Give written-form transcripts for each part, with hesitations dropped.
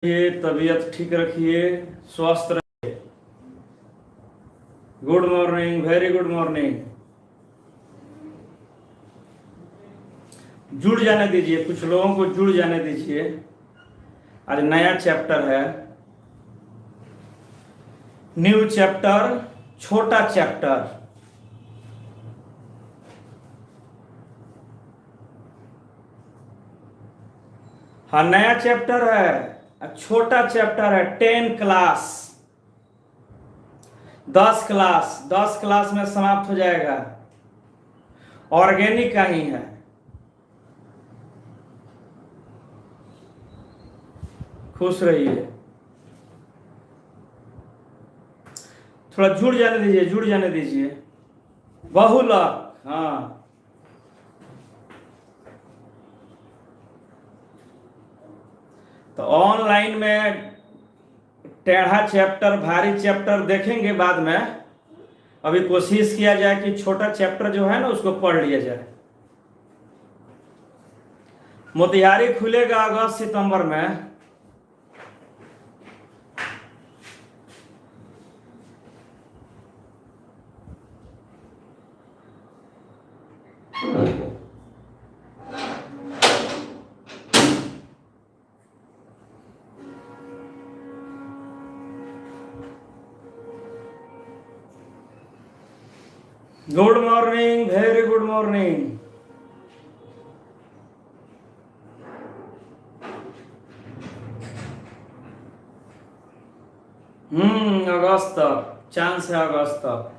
ये तबीयत ठीक रखिए, स्वस्थ रहिए। Good morning, very good morning. जुड़ जाने दीजिए, कुछ लोगों को जुड़ जाने दीजिए। आज नया चैप्टर है, न्यू चैप्टर, छोटा चैप्टर। हाँ, नया चैप्टर है, छोटा चैप्टर है। 10 क्लास, 10 क्लास में समाप्त हो जाएगा। ऑर्गेनिक का ही है। खुश रहिए। थोड़ा जुड़ जाने दीजिए, जुड़ जाने दीजिए। बहुलक, हाँ। तो ऑनलाइन में टेढ़ा चैप्टर, भारी चैप्टर देखेंगे बाद में। अभी कोशिश किया जाए कि छोटा चैप्टर जो है ना उसको पढ़ लिया जाए। मोतिहारी खुलेगा अगस्त सितंबर में। Good morning, very good morning. अगस्त तक चांस है, अगस्त तक।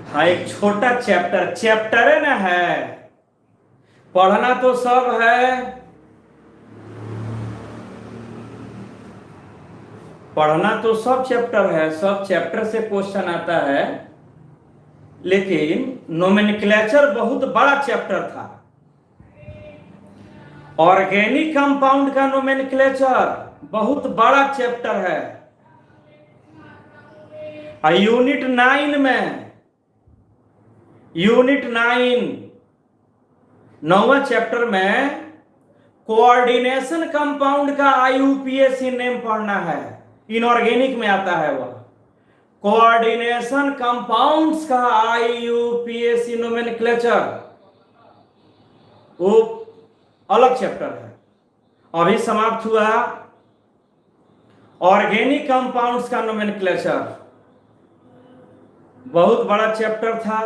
हाँ, एक छोटा चैप्टर, चैप्टर है ना, है। पढ़ना तो सब है, पढ़ना तो सब चैप्टर है, सब चैप्टर से क्वेश्चन आता है। लेकिन नोमेनक्लेचर बहुत बड़ा चैप्टर था। ऑर्गेनिक कंपाउंड का नोमेनक्लेचर बहुत बड़ा चैप्टर है। यूनिट 9 में, यूनिट 9 9वां चैप्टर में कोऑर्डिनेशन कंपाउंड का आईयूपीएसी नेम पढ़ना है। इनऑर्गेनिक में आता है वह। कोऑर्डिनेशन कंपाउंड्स का आईयूपीएसी नोमेनक्लेचर, वो अलग चैप्टर है। अभी समाप्त हुआ ऑर्गेनिक कंपाउंड्स का नोमेनक्लेचर। बहुत बड़ा चैप्टर था।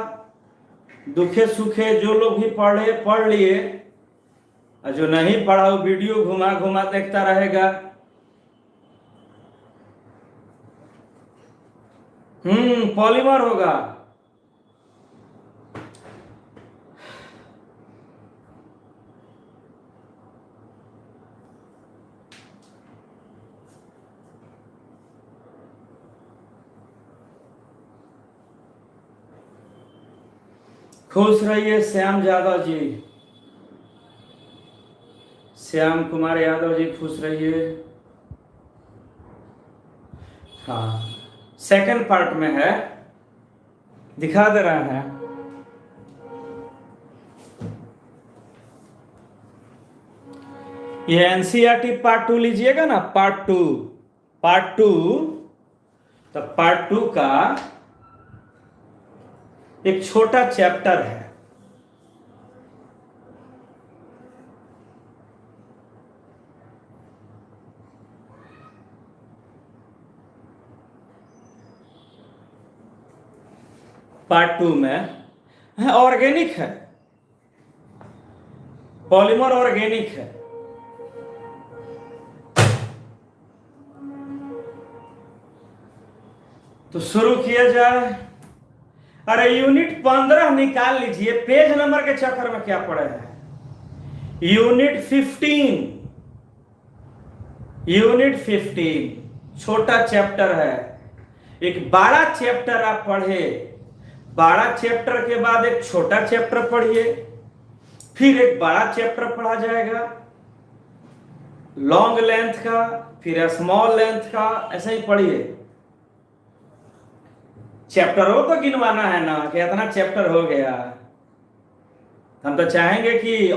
दुखे सुखे जो लोग भी पढ़े पढ़ लिए, और जो नहीं पढ़ा वो वीडियो घुमा घुमा देखता रहेगा। पॉलीमर होगा। खुश रहिए श्याम यादव जी, श्याम कुमार यादव जी, खुश रहिए। हाँ, सेकंड पार्ट में है, दिखा दे रहा है। ये एनसीईआरटी पार्ट 2 लीजिएगा ना, पार्ट 2, तो पार्ट 2 का एक छोटा चैप्टर है। पार्ट 2 में है, ऑर्गेनिक है, पॉलीमर ऑर्गेनिक है। तो शुरू किया जाए। अरे यूनिट 15 निकाल लीजिए, पेज नंबर के चक्कर में क्या पड़े हैं। यूनिट 15 छोटा चैप्टर है। एक बड़ा चैप्टर आप पढ़े, बड़ा चैप्टर के बाद एक छोटा चैप्टर पढ़िए, फिर एक बड़ा चैप्टर पढ़ा जाएगा लॉन्ग लेंथ का, फिर स्मॉल लेंथ का, ऐसा ही पढ़िए। चैप्टरों तो गिनवाना है ना कि इतना चैप्टर हो गया। हम तो चाहेंगे कि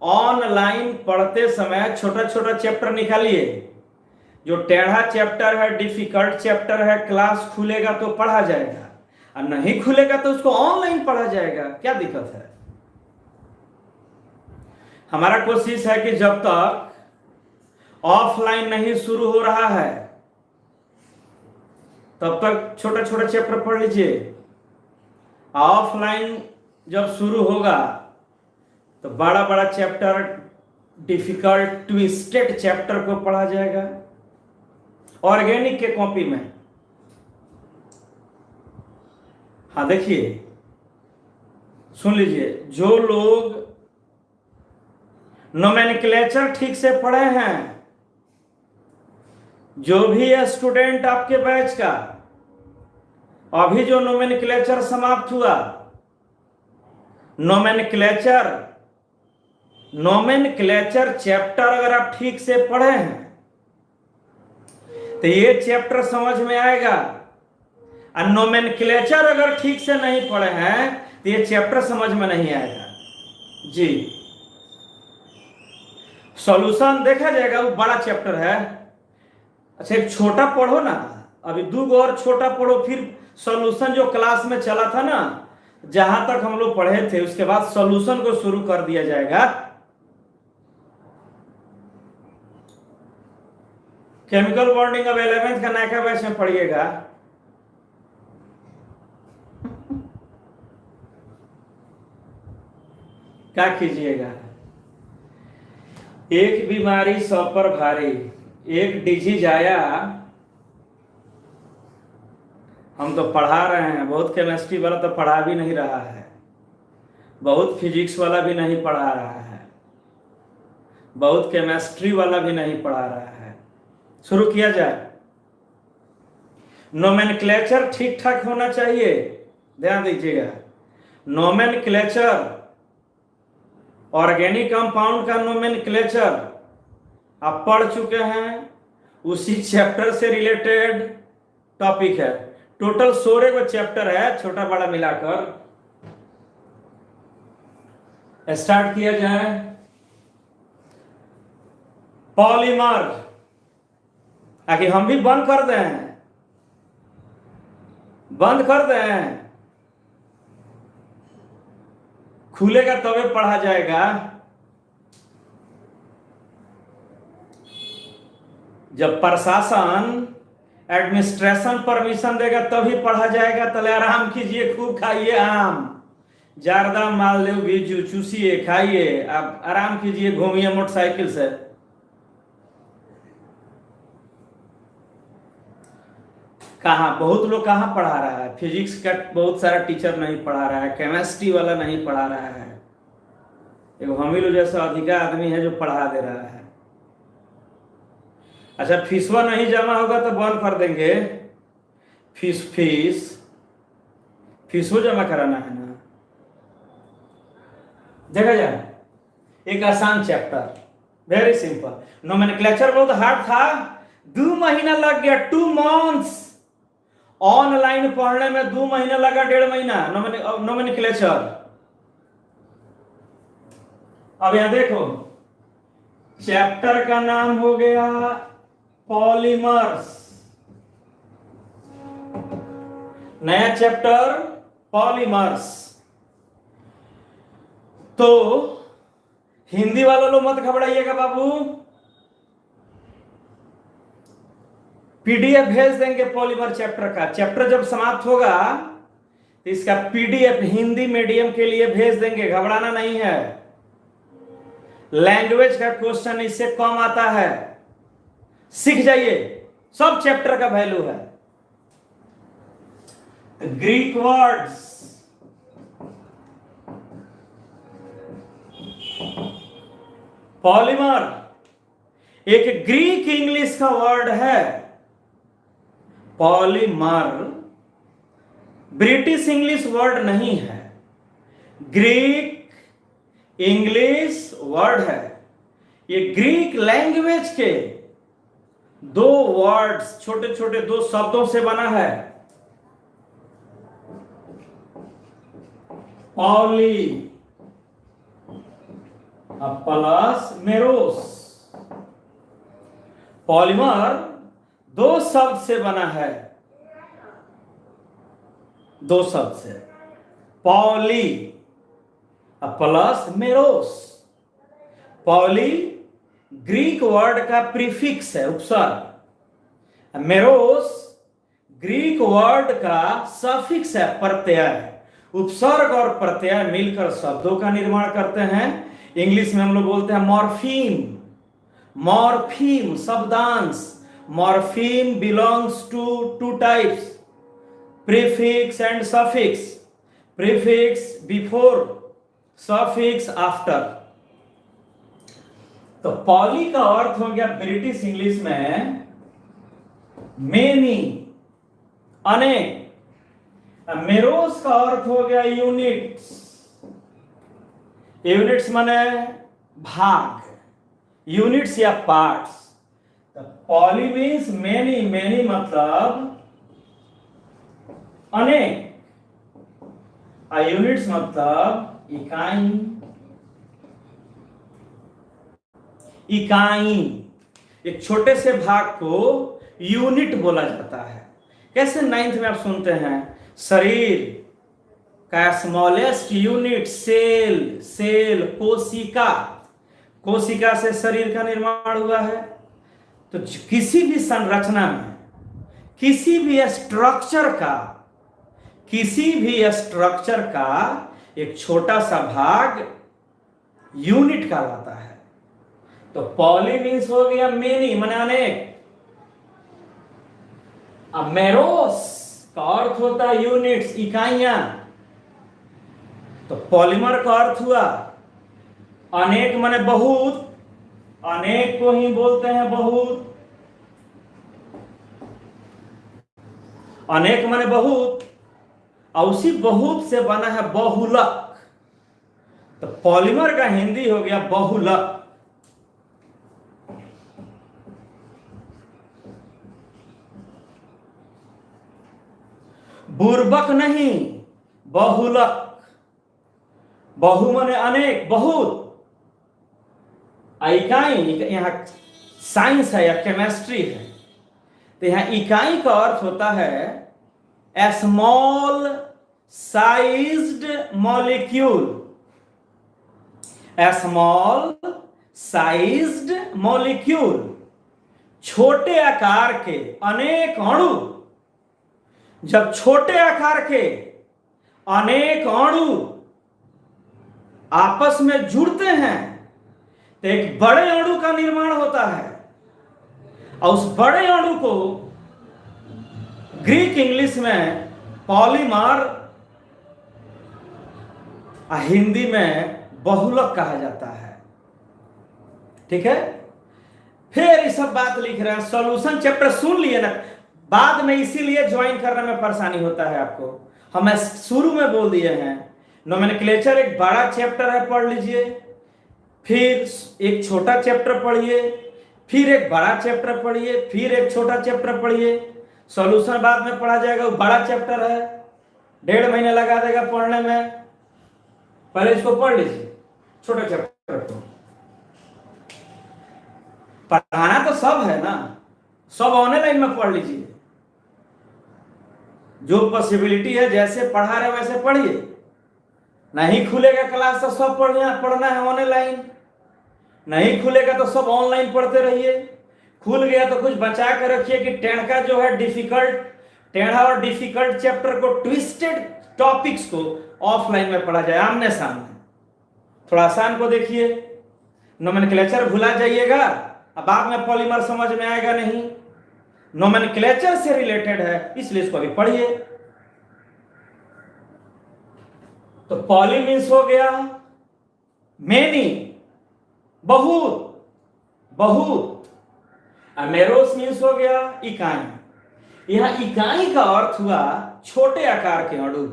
ऑनलाइन पढ़ते समय छोटा छोटा चैप्टर निकालिए। जो टेढ़ा चैप्टर है, डिफिकल्ट चैप्टर है, क्लास खुलेगा तो पढ़ा जाएगा, और नहीं खुलेगा तो उसको ऑनलाइन पढ़ा जाएगा। क्या दिक्कत है? हमारा कोशिश है कि जब तक ऑफलाइन नहीं शुरू हो रहा है तब तक छोटा छोटा चैप्टर पढ़ लीजिए। ऑफलाइन जब शुरू होगा तो बड़ा बड़ा चैप्टर, डिफिकल्ट ट्विस्टेड चैप्टर को पढ़ा जाएगा ऑर्गेनिक के कॉपी में। हाँ देखिए, सुन लीजिए, जो लोग नोमेनक्लेचर ठीक से पढ़े हैं, जो भी स्टूडेंट आपके बैच का अभी जो नोमेनक्लेचर समाप्त हुआ, नोमेनक्लेचर चैप्टर अगर आप ठीक से पढ़े हैं तो ये चैप्टर समझ में आएगा, और नोमेनक्लेचर अगर ठीक से नहीं पढ़े हैं तो ये चैप्टर समझ में नहीं आएगा जी। सॉल्यूशन देखा जाएगा, वो बड़ा चैप्टर है। अच्छा, एक छोटा पढ़ो ना, अभी 2 और छोटा पढ़ो, फिर सॉल्यूशन जो क्लास में चला था ना, जहां तक हम लोग पढ़े थे, उसके बाद सॉल्यूशन को शुरू कर दिया जाएगा। केमिकल बॉन्डिंग अब 11th का नया बैच में पढ़िएगा। क्या कीजिएगा? एक बीमारी 100 पर भारी, एक डिजीज आया। हम तो पढ़ा रहे हैं, बहुत केमिस्ट्री वाला तो पढ़ा भी नहीं रहा है, बहुत फिजिक्स वाला भी नहीं पढ़ा रहा है, बहुत केमिस्ट्री वाला भी नहीं पढ़ा रहा है। शुरू किया जाए। नोमेनक्लेचर ठीक ठाक होना चाहिए, ध्यान दीजिएगा। नोमेनक्लेचर, ऑर्गेनिक कंपाउंड का नोमेनक्लेचर आप पढ़ चुके हैं, उसी चैप्टर से रिलेटेड टॉपिक है। टोटल 16 को चैप्टर है, छोटा बड़ा मिलाकर। स्टार्ट किया जाए। पॉलीमर, आगे हम भी बंद कर दें, बंद कर दें, खुलेगा तभी पढ़ा जाएगा। जब प्रशासन, एडमिनिस्ट्रेशन परमिशन देगा तभी पढ़ा जाएगा। तले आराम कीजिए, खूब खाइए आम, जारदा, मालदेव, बीजू चूसिए, खाइए, आप आराम कीजिए, घूमिए मोटरसाइकिल से। कहाँ बहुत लोग कहाँ पढ़ा रहा है? फिजिक्स का बहुत सारा टीचर नहीं पढ़ा रहा है, केमिस्ट्री वाला नहीं पढ़ा रहा है, एक हम ही लोग जैसा अधिका आदमी है जो पढ़ा दे रहा है। अच्छा, फीसवा नहीं जमा होगा तो बंद कर देंगे। फीसो जमा कराना है ना। देखा जाए, एक आसान चैप्टर, वेरी सिंपल। नोमेनक्लेचर बहुत हार्ड था, 2 महीना लग गया, 2 months। ऑनलाइन पढ़ने में 2 महीना लगा, 1.5 महीना नोमेनक्लेचर। अब यहां देखो, चैप्टर का नाम हो गया पॉलीमर्स। नया चैप्टर पॉलीमर्स। तो हिंदी वाले लोग मत घबराइएगा बाबू, पीडीएफ भेज देंगे पॉलीमर चैप्टर का। चैप्टर जब समाप्त होगा तो इसका पीडीएफ हिंदी मीडियम के लिए भेज देंगे, घबराना नहीं है। लैंग्वेज का क्वेश्चन इससे कम आता है, सीख जाइए, सब चैप्टर का वैल्यू है। ग्रीक वर्ड्स, पॉलीमर एक ग्रीक इंग्लिश का वर्ड है। पॉलीमर ब्रिटिश इंग्लिश वर्ड नहीं है, ग्रीक इंग्लिश वर्ड है। ये ग्रीक लैंग्वेज के 2 वर्ड्स, छोटे छोटे 2 शब्दों से बना है। Poly plus मेरोस। पॉलीमर दो शब्द से बना है, दो शब्द से, poly plus meros. Poly Greek word का प्रीफिक्स है, उपसर्ग। मेरोस ग्रीक वर्ड का सफिक्स है, प्रत्यय है। उपसर्ग और प्रत्यय मिलकर शब्दों का निर्माण करते हैं। इंग्लिश में हम लोग बोलते हैं मॉर्फीम। मॉर्फीम शब्दांश। Morpheme belongs to two types, prefix and suffix. Prefix before, suffix after. तो पॉली का अर्थ हो गया ब्रिटिश इंग्लिश में मेनी, अनेक। मेरोस का अर्थ हो गया यूनिट्स। यूनिट्स माने भाग, यूनिट्स या parts. Poly means many, many मतलब अनेक, यूनिट्स मतलब इकाई। इकाई, एक छोटे से भाग को यूनिट बोला जाता है। कैसे 9th में आप सुनते हैं शरीर का स्मॉलेस्ट यूनिट सेल, सेल कोशिका। कोशिका से शरीर का निर्माण हुआ है। तो किसी भी संरचना में, किसी भी स्ट्रक्चर का, किसी भी स्ट्रक्चर का एक छोटा सा भाग यूनिट कहलाता है। तो पॉली मीन्स हो गया मेनी, माने अनेक। अब मेरोस का अर्थ होता है यूनिट्स, इकाइयां। तो पॉलीमर का अर्थ हुआ अनेक, माने बहुत। अनेक को ही बोलते हैं बहुत। अनेक माने बहुत, और उसी बहुत से बना है बहुलक। तो पॉलीमर का हिंदी हो गया बहुलक। बुर्बक नहीं, बहुलक। बहु माने अनेक, बहुत। इकाई, यहां साइंस है या केमिस्ट्री है, तो यहां इकाई का अर्थ होता है small sized molecule. Small sized molecule, छोटे आकार के अनेक अणु। जब छोटे आकार के अनेक अणु आपस में जुड़ते हैं तो एक बड़े अणु का निर्माण होता है, और उस बड़े अणु को ग्रीक इंग्लिश में पॉलीमर, हिंदी में बहुलक कहा जाता है। ठीक है। फिर ये सब बात लिख रहे हैं। सॉल्यूशन चैप्टर सुन लिए ना, बाद में इसीलिए ज्वाइन करने में परेशानी होता है आपको। हम शुरू में बोल दिए हैं नोमेनक्लेचर एक बड़ा चैप्टर है, पढ़ लीजिए। फिर एक छोटा चैप्टर पढ़िए, फिर एक बड़ा चैप्टर पढ़िए, फिर एक छोटा चैप्टर पढ़िए। सॉल्यूशन बाद में पढ़ा जाएगा, वो बड़ा चैप्टर है, 1.5 महीने लगा देगा पढ़ने में। पहले इसको पढ़ लीजिए, छोटा चैप्टर को। पढ़ाना तो सब है ना, सब ऑनलाइन में पढ़ लीजिए। जो पॉसिबिलिटी है, जैसे पढ़ा रहे वैसे पढ़िए। नहीं खुलेगा क्लास तो सब पढ़ना है ऑनलाइन, नहीं खुलेगा तो सब ऑनलाइन पढ़ते रहिए। खुल गया तो कुछ बचा कर रखिए कि टेढ़ का जो है डिफिकल्ट, टेढ़ा और डिफिकल्ट चैप्टर को, ट्विस्टेड टॉपिक्स को ऑफलाइन में पढ़ा जाए, आमने सामने। थोड़ा आसान को देखिए, नोमेनक्लेचर भुला जाइएगा, अब बाद में पॉलीमर समझ में आएगा नहीं। नोमेनक्लेचर से रिलेटेड है, इसलिए इसको अभी पढ़िए। तो पॉली मीन्स हो गया मेनी, बहुत, बहुत। मेरोस मीन्स हो गया इकाई। यहां इकाई का अर्थ हुआ छोटे आकार के अणु।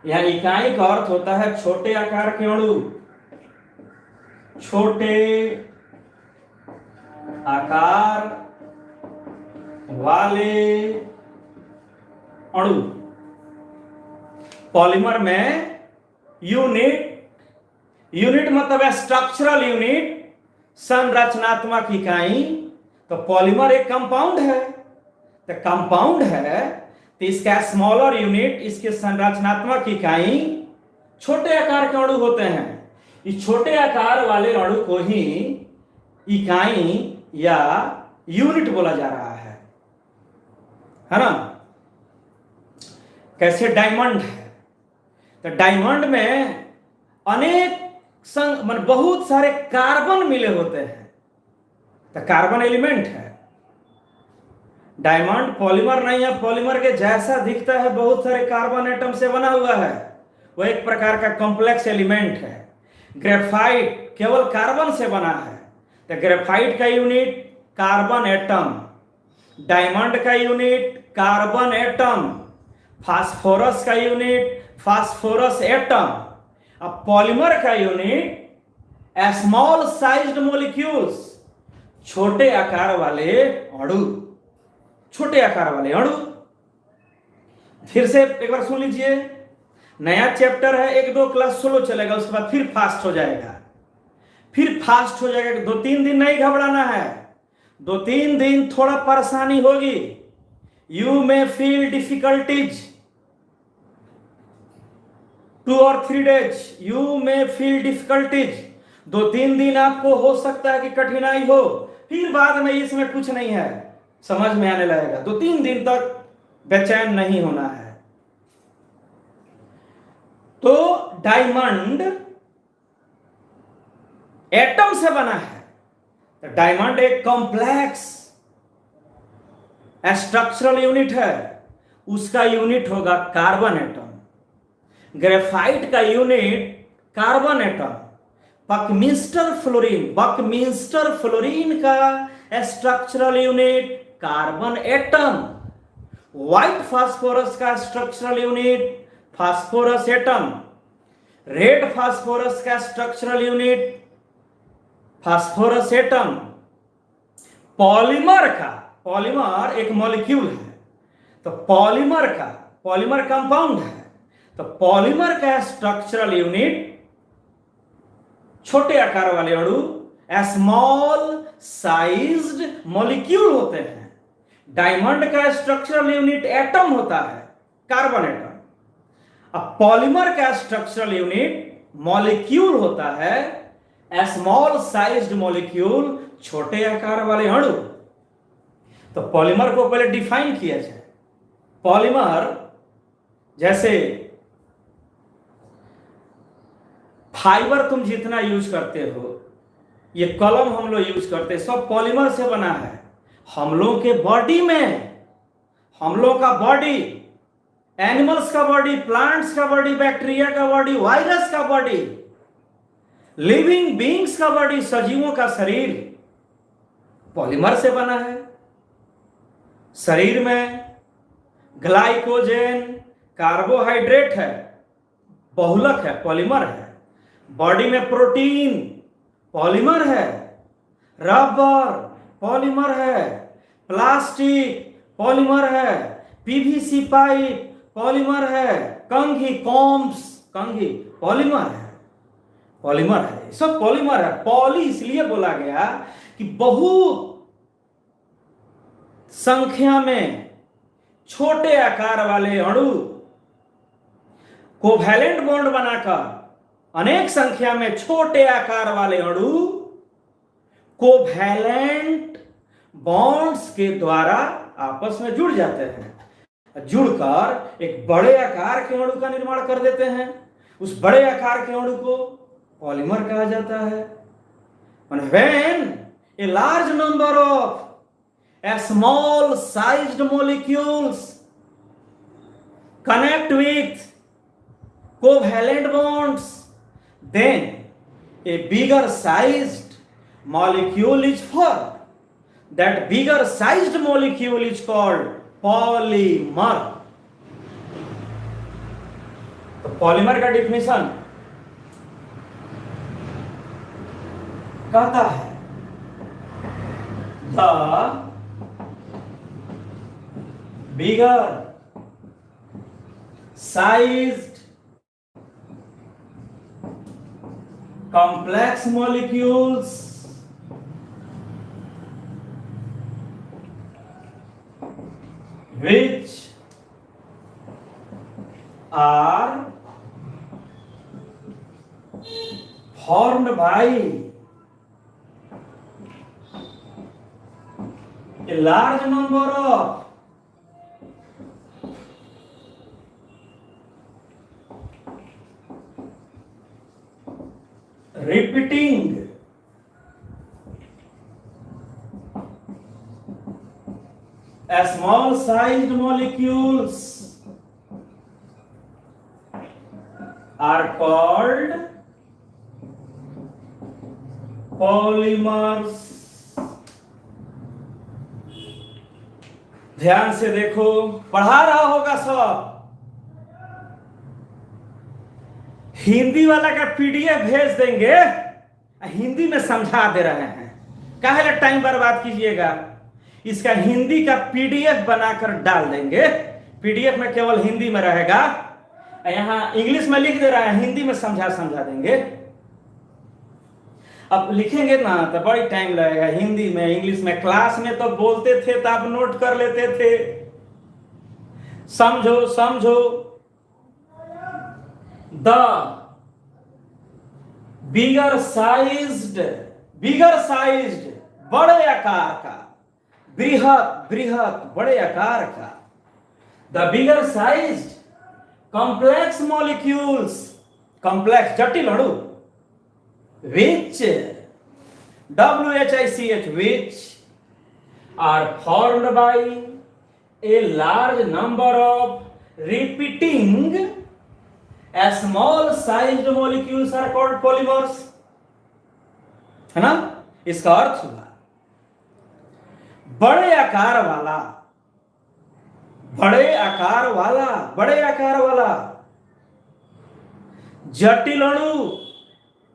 यहां इकाई का अर्थ होता है छोटे आकार के अणु, छोटे आकार वाले अणु। पॉलीमर में यूनिट, यूनिट मतलब है स्ट्रक्चरल यूनिट, संरचनात्मक इकाई। तो पॉलीमर एक कंपाउंड है, तो कंपाउंड है तो इसका स्मॉलर यूनिट, इसके संरचनात्मक इकाई छोटे आकार के अणु होते हैं। इस छोटे आकार वाले अणु को ही इकाई या यूनिट बोला जा रहा है ना। कैसे डायमंड है, तो डायमंड में अनेक बहुत सारे कार्बन मिले होते हैं, तो कार्बन एलिमेंट है। डायमंड पॉलीमर नहीं है, पॉलीमर के जैसा दिखता है, बहुत सारे कार्बन एटम से बना हुआ है, वह एक प्रकार का कॉम्प्लेक्स एलिमेंट है। ग्रेफाइट केवल कार्बन से बना है, तो ग्रेफाइट का यूनिट कार्बन एटम, डायमंड का यूनिट कार्बन एटम, फास्फोरस का यूनिट फास्फोरस एटम। अब पॉलीमर का यूनिट स्मॉल साइज्ड मॉलिक्यूल्स, छोटे आकार वाले अणु, छोटे आकार वाले अणु। फिर से एक बार सुन लीजिए, नया चैप्टर है, 1-2 क्लास स्लो चलेगा, उसके बाद फिर फास्ट हो जाएगा, फिर फास्ट हो जाएगा। 2-3 दिन नहीं घबराना है, 2-3 दिन थोड़ा परेशानी होगी, you may feel difficulties, 2 or 3 days you may feel difficulties। 2-3 दिन आपको हो सकता है कि कठिनाई हो, फिर बाद में इसमें कुछ नहीं है, समझ में आने लगेगा। 2-3 दिन तक बेचैन नहीं होना है। तो डायमंड एटम से बना है, तो डायमंड एक कॉम्प्लेक्स स्ट्रक्चरल यूनिट है, उसका यूनिट होगा कार्बन एटम। ग्रेफाइट का unit carbon atom. Buckminsterfullerene का structural unit carbon atom. White phosphorus का structural unit phosphorus atom. Red phosphorus का structural unit phosphorus atom. Polymer एक मॉलिक्यूल है, तो पॉलीमर कंपाउंड है, तो पॉलीमर का स्ट्रक्चरल यूनिट छोटे आकार वाले अणु स्मॉल साइज्ड मॉलिक्यूल होते हैं। डायमंड का स्ट्रक्चरल यूनिट एटम होता है, कार्बन एटम। अब पॉलीमर का स्ट्रक्चरल यूनिट मॉलिक्यूल होता है, स्मॉल साइज्ड मॉलिक्यूल, छोटे आकार वाले अणु। तो पॉलीमर को पहले डिफाइन किया जाए। पॉलीमर जैसे फाइबर तुम जितना यूज करते हो, ये कलम हम लोग यूज करते हैं, सब पॉलीमर से बना है। हम लोग के बॉडी में, हम लोग का बॉडी, एनिमल्स का बॉडी, प्लांट्स का बॉडी, बैक्टीरिया का बॉडी, वायरस का बॉडी, लिविंग बीइंग्स का बॉडी, सजीवों का शरीर पॉलीमर से बना है। शरीर में ग्लाइकोजेन कार्बोहाइड्रेट है, बहुलक है, पॉलीमर है। बॉडी में प्रोटीन पॉलीमर है, रबर पॉलीमर है, प्लास्टिक पॉलीमर है, पीवीसी पाइप पॉलीमर है, कंघी पॉलीमर है, सब पॉलीमर है। पॉली इसलिए बोला गया कि बहुत संख्या में छोटे आकार वाले अणु कोवैलेंट बॉन्ड बनाकर, अनेक संख्या में छोटे आकार वाले अणु कोवैलेंट बॉन्ड्स के द्वारा आपस में जुड़ जाते हैं, जुड़कर एक बड़े आकार के अणु का निर्माण कर देते हैं। उस बड़े आकार के अणु को पॉलीमर कहा जाता है। When a large number of small sized molecules connect with covalent bonds, then a bigger sized molecule is formed. That bigger sized molecule is called polymer. तो पॉलीमर का डिफिनेशन कहता है the bigger sized complex molecules which are formed by a large number of repeating small sized molecules are called polymers। ध्यान से देखो, पढ़ा रहा होगा सब। हिंदी वाला का पीडीएफ भेज देंगे, हिंदी में समझा दे रहे हैं, काहे टाइम बर्बाद कीजिएगा। इसका हिंदी का पीडीएफ बनाकर डाल देंगे, पीडीएफ में केवल हिंदी में रहेगा, यहां इंग्लिश में लिख दे रहा है, हिंदी में समझा देंगे। अब लिखेंगे ना तो बड़ी टाइम लगेगा, हिंदी में इंग्लिश में। क्लास में तो बोलते थे तो आप नोट कर लेते थे। समझो द बिगर साइज्ड, बड़े आकार का, बृहत बड़े आकार का, the bigger sized complex molecules, complex जटिल अणु, which which are formed by a large number of repeating small sized molecules are called polymers, है ना। इसका अर्थ हुआ बड़े आकार वाला जटिल अणु।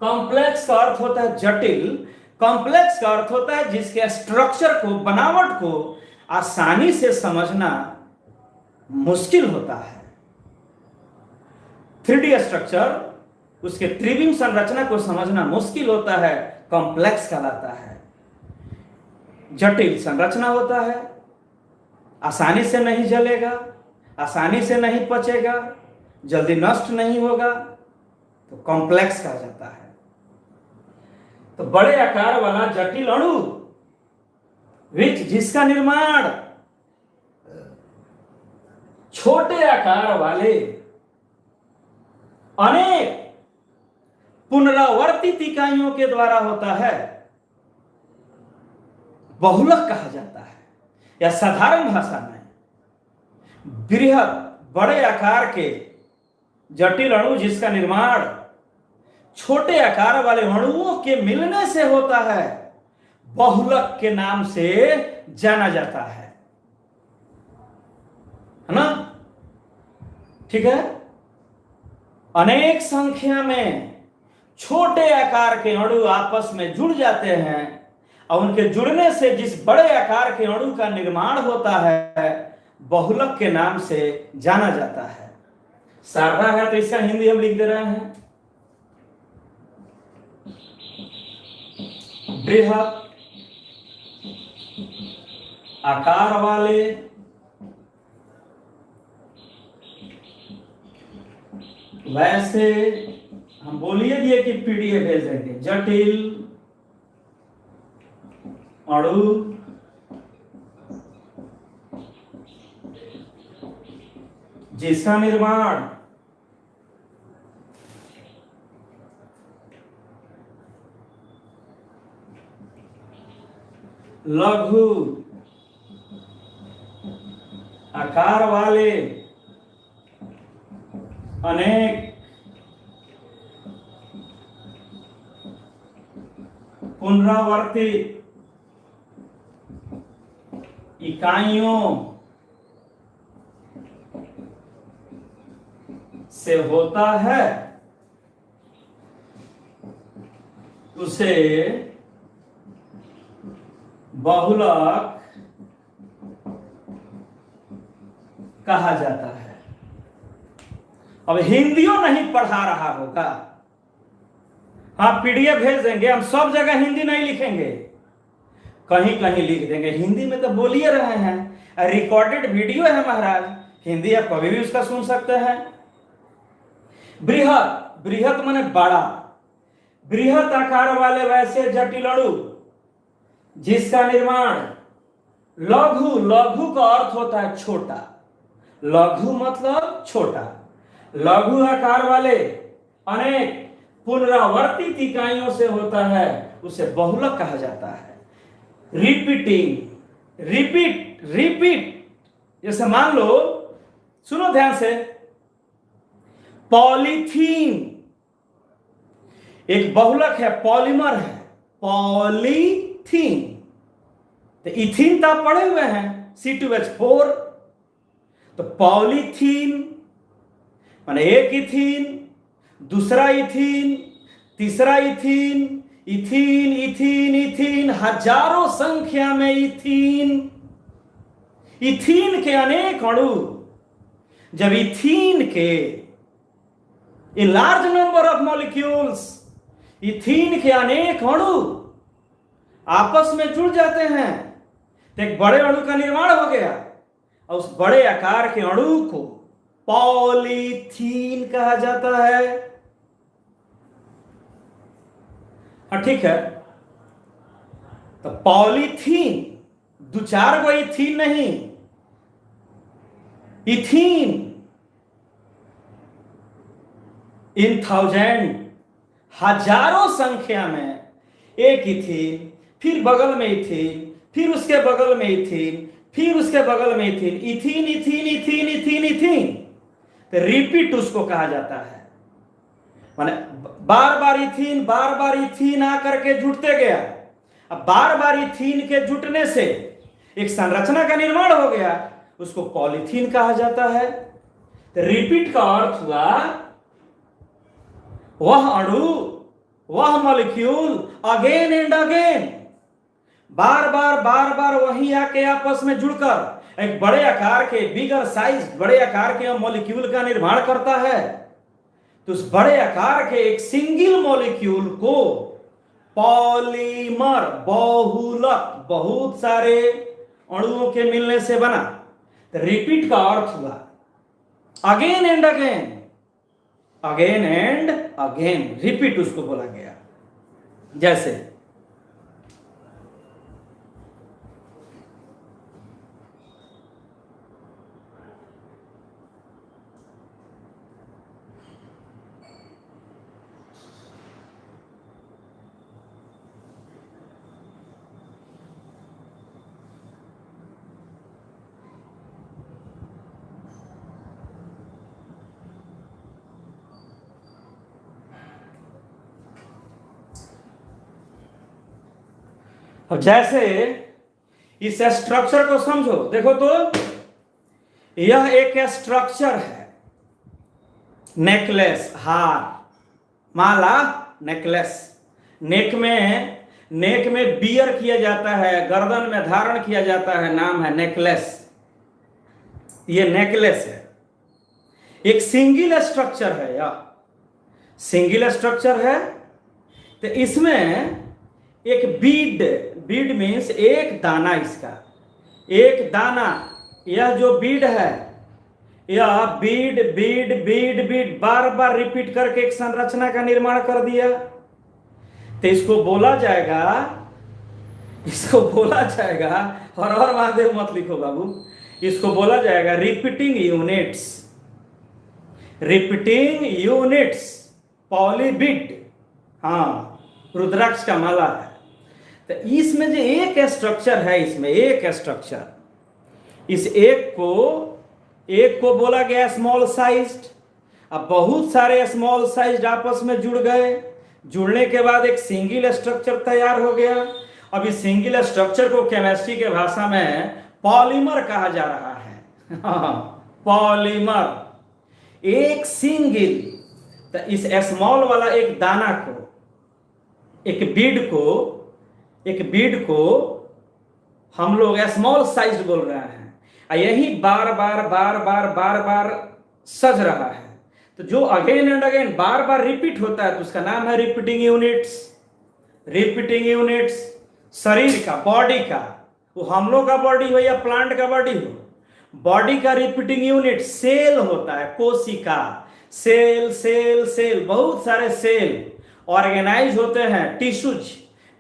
कॉम्प्लेक्स का अर्थ होता है जटिल, कॉम्प्लेक्स का अर्थ होता है जिसके स्ट्रक्चर को, बनावट को आसानी से समझना मुश्किल होता है। 3D स्ट्रक्चर, उसके त्रिविम संरचना को समझना मुश्किल होता है, कॉम्प्लेक्स कहलाता है। जटिल संरचना होता है, आसानी से नहीं जलेगा, आसानी से नहीं पचेगा, जल्दी नष्ट नहीं होगा, तो कॉम्प्लेक्स कहा जाता है। तो बड़े आकार वाला जटिल अणु, विच जिसका निर्माण छोटे आकार वाले अनेक पुनरावर्तित इकाइयों के द्वारा होता है, बहुलक कहा जाता है। या साधारण भाषा में बृहत बड़े आकार के जटिल अणु जिसका निर्माण छोटे आकार वाले अणुओं के मिलने से होता है, बहुलक के नाम से जाना जाता है ना। ठीक है, अनेक संख्या में छोटे आकार के अणु आपस में जुड़ जाते हैं और उनके जुड़ने से जिस बड़े आकार के अणु का निर्माण होता है, बहुलक के नाम से जाना जाता है। सारा है तो इसका हिंदी हम लिख दे रहे हैं, बृहत आकार वाले वैसे हम बोलिए दिए कि पीडीएफ भेज देंगे, जटिल अणु जिसका निर्माण लघु आकार वाले अनेक पुनरावर्तित इकाइयों से होता है, उसे बहुलक कहा जाता है। अब हिंदियों नहीं पढ़ा रहा होगा, हाँ पीडीएफ भेज देंगे, हम सब जगह हिंदी नहीं लिखेंगे, कहीं कहीं लिख देंगे। हिंदी में तो बोल ही रहे हैं, रिकॉर्डेड वीडियो है महाराज, हिंदी आप कभी भी उसका सुन सकते हैं। बृहत, बृहत माने बड़ा, बृहत आकार वाले वैसे जटिल अणु जिसका निर्माण, लघु, लघु का अर्थ होता है छोटा, लघु मतलब छोटा, लघु आकार वाले अनेक पुनरावर्तित इकाइयों से होता है, उसे बहुलक कहा जाता है। रिपीटिंग, रिपीट, रिपीट, जैसे मान लो, सुनो ध्यान से, पॉलीथीन एक बहुलक है, पॉलीमर है, पॉलीथीन। तो इथीन तो आप पढ़े हुए हैं, C2H4, तो पॉलीथीन माने एक इथीन, दूसरा इथीन, तीसरा इथीन, इथीन, इथीन, इथीन, हजारों संख्या में इथीन, इथीन के अनेक अणु, जब इथीन के in large number of molecules, ethene के अनेक अणु आपस में जुड़ जाते हैं तो एक बड़े अणु का निर्माण हो गया, और उस बड़े आकार के अणु को पॉलीथीन कहा जाता है। हाँ ठीक है, तो पॉलीथीन, दो चार गो इथीन नहीं, इथीन इन थाउजेंड, हजारों संख्या में एक इथीन, फिर बगल में इथीन, फिर उसके बगल में इथीन, फिर उसके बगल में ethene, ethene, ethene, ethene, ethene, ethene, तो रिपीट उसको कहा जाता है। माने बार बार इथीन आकर के जुटते गया, अब बार बार इथीन के जुटने से एक संरचना का निर्माण हो गया, उसको पॉलीथीन कहा जाता है। तो रिपीट का अर्थ हुआ वह अणु, वह मॉलिक्यूल अगेन एंड अगेन, बार बार वही आके आपस में जुड़कर एक बड़े आकार के, बिगर साइज, बड़े आकार के मॉलिक्यूल का निर्माण करता है। तो उस बड़े आकार के एक सिंगल मॉलिक्यूल को पॉलीमर, बहुलक, बहुत सारे अणुओं के मिलने से बना। तो रिपीट का अर्थ हुआ again and again, again and again, repeat उसको बोला गया। जैसे अब जैसे इस स्ट्रक्चर को समझो, देखो तो यह एक स्ट्रक्चर है, नेकलेस, हार, माला, नेकलेस, नेक में बियर किया जाता है, गर्दन में धारण किया जाता है, नाम है नेकलेस। ये नेकलेस है, एक सिंगल स्ट्रक्चर है, यह सिंगल स्ट्रक्चर है। तो इसमें एक बीड, बीड मीन्स एक दाना, इसका एक दाना, यह जो बीड है, यह बीड बीड बीड बीड बार बार रिपीट करके एक संरचना का निर्माण कर दिया। तो इसको बोला जाएगा, और महादेव मत लिखो बाबू, इसको बोला जाएगा रिपीटिंग यूनिट्स, रिपीटिंग यूनिट्स, पॉलीबिट। हाँ, रुद्राक्ष का माला है। तो इसमें जो एक स्ट्रक्चर है, इसमें एक स्ट्रक्चर, इस एक को बोला गया स्मॉल साइज्ड। अब बहुत सारे स्मॉल साइज्ड आपस में जुड़ गए, जुड़ने के बाद एक सिंगल स्ट्रक्चर तैयार हो गया। अब इस सिंगल स्ट्रक्चर को केमिस्ट्री के भाषा में पॉलीमर कहा जा रहा है। पॉलीमर, एक सिंगल, तो इस स्मॉल वाला एक दाना को, एक बीड को हम लोग स्मॉल साइज बोल रहे हैं, यही बार बार सज रहा है। तो जो again and again bar bar repeat होता है तो उसका नाम है रिपीटिंग यूनिट्स। रिपीटिंग यूनिट्स शरीर का, बॉडी का, वो हम लोग का बॉडी हो या प्लांट का बॉडी हो, बॉडी का रिपीटिंग यूनिट सेल होता है, कोशिका। सेल सेल सेल, बहुत सारे सेल ऑर्गेनाइज होते हैं। टिश्यूज,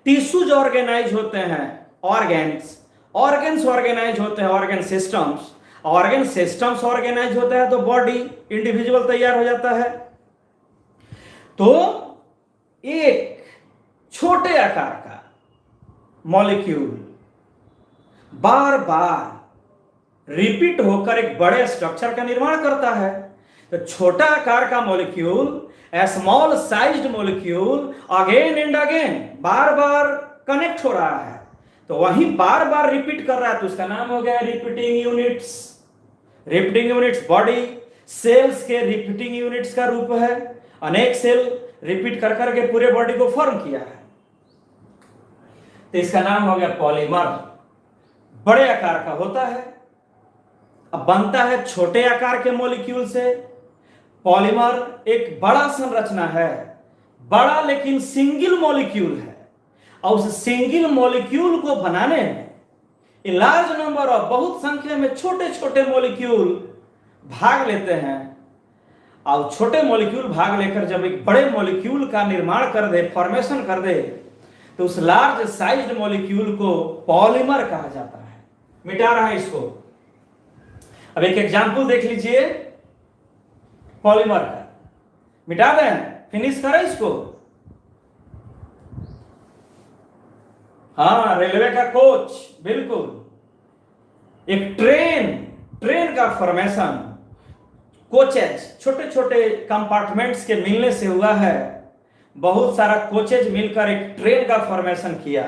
टिश्यूज ऑर्गेनाइज होते हैं। ऑर्गेन्स, ऑर्गेन्स ऑर्गेनाइज होते हैं। Organ systems, organ systems organise होता है तो बॉडी, इंडिविजुअल तैयार हो जाता है। तो एक छोटे आकार का मॉलिक्यूल बार बार रिपीट होकर एक बड़े स्ट्रक्चर का निर्माण करता है। तो छोटा आकार का molecule, small sized molecule again and again bar bar connect हो रहा है, तो वही बार बार रिपीट कर रहा है, तो उसका नाम हो गया repeating units. Repeating units body cells के रिपीटिंग यूनिट्स का रूप है। अनेक सेल रिपीट कर करके पूरे बॉडी को फॉर्म किया है, तो इसका नाम हो गया पॉलीमर। बड़े आकार का होता है, अब बनता है छोटे आकार के मॉलिक्यूल से। पॉलीमर एक बड़ा संरचना है, बड़ा लेकिन सिंगल मॉलिक्यूल है, और उस सिंगल मॉलिक्यूल को बनाने में लार्ज नंबर ऑफ, बहुत संख्या में छोटे छोटे मॉलिक्यूल भाग लेते हैं। और छोटे मॉलिक्यूल भाग लेकर जब एक बड़े मॉलिक्यूल का निर्माण कर दे, फॉर्मेशन कर दे, तो उस लार्ज साइज्ड मॉलिक्यूल को पॉलीमर कहा जाता है। मिटा रहा है इसको। अब एक एग्जांपल देख लीजिए पॉलीमर का। मिटा दें, फिनिश करें इसको। हाँ, रेलवे का कोच, बिल्कुल। एक ट्रेन, ट्रेन का फॉर्मेशन कोचेज, छोटे छोटे कंपार्टमेंट्स के मिलने से हुआ है। बहुत सारा कोचेज मिलकर एक ट्रेन का फॉर्मेशन किया।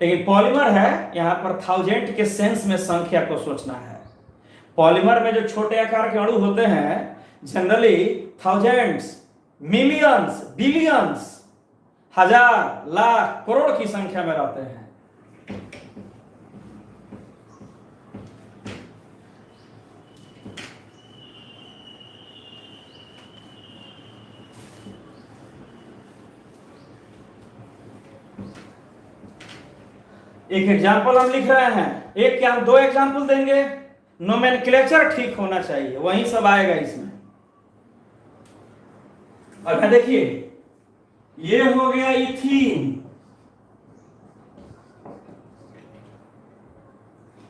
लेकिन पॉलीमर है, यहां पर थाउजेंड के सेंस में संख्या को सोचना है। पॉलीमर में जो छोटे आकार के अणु होते हैं जनरली थाउजेंड्स, मिलियंस, बिलियंस, हजार, लाख, करोड़ की संख्या में रहते हैं। एक एग्जाम्पल हम लिख रहे हैं, एक क्या हम दो एग्जाम्पल देंगे। नोमेनक्लेचर ठीक होना चाहिए, वही सब आएगा इसमें। अब देखिए, ये हो गया इथीन।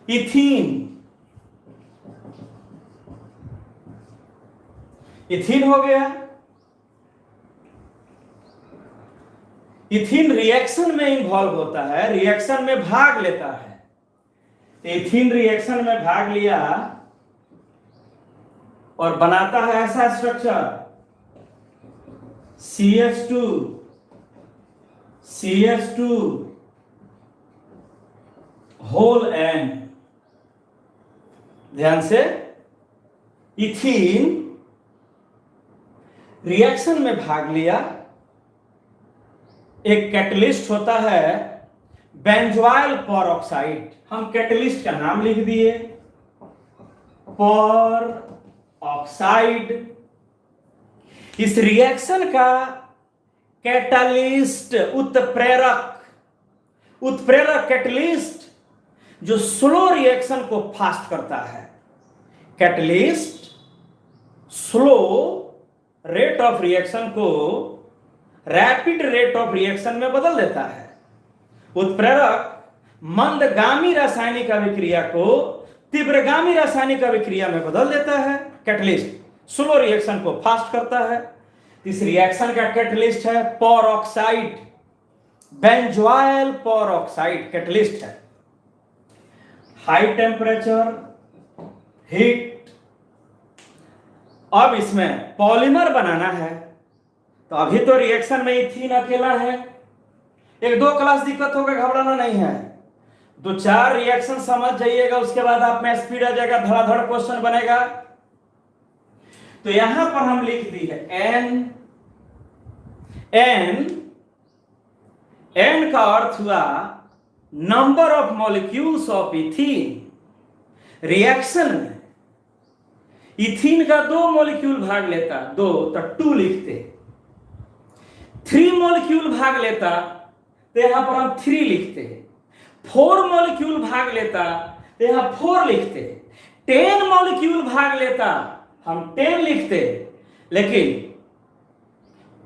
इथीन, इथीन हो गया। इथीन रिएक्शन में इन्वॉल्व होता है, रिएक्शन में भाग लेता है। इथीन रिएक्शन में भाग लिया और बनाता है ऐसा structure CH2, CH2 whole N। ध्यान से, इथीन रिएक्शन में भाग लिया। एक कैटलिस्ट होता है बेंजोइल पेरोक्साइड, हम कैटलिस्ट का नाम लिख दिए, पेरोक्साइड। इस रिएक्शन का कैटलिस्ट, उत्प्रेरक, उत्प्रेरक कैटलिस्ट जो स्लो रिएक्शन को फास्ट करता है। Catalyst slow rate of reaction को रैपिड रेट ऑफ रिएक्शन में बदल देता है। उत्प्रेरक मंदगामी रासायनिक अभिक्रिया को तीव्रगामी रासायनिक अभिक्रिया में बदल देता है। कैटलिस्ट स्लो रिएक्शन को फास्ट करता है। इस रिएक्शन का कैटलिस्ट है पेरोक्साइड, बेंजोइल पेरोक्साइड कैटलिस्ट है। High temperature, heat. अब इसमें पॉलीमर बनाना है, तो अभी तो रिएक्शन में इथीन अकेला है। एक दो क्लास दिक्कत होगा, घबराना नहीं है। दो चार रिएक्शन समझ जाइएगा, उसके बाद आप में स्पीड आ जाएगा, धड़ाधड़ क्वेश्चन बनेगा। तो यहां पर हम लिख दी है N। N का अर्थ हुआ number of molecules of ethene. Reaction में इथीन का 2 मॉलिक्यूल भाग लेता, 2 तो 2 लिखते। 3 मॉलिक्यूल भाग लेता तो यहां पर हम 3 लिखते। 4 मॉलिक्यूल भाग लेता तो यहां 4 लिखते। 10 मॉलिक्यूल भाग लेता हम 10 लिखते। लेकिन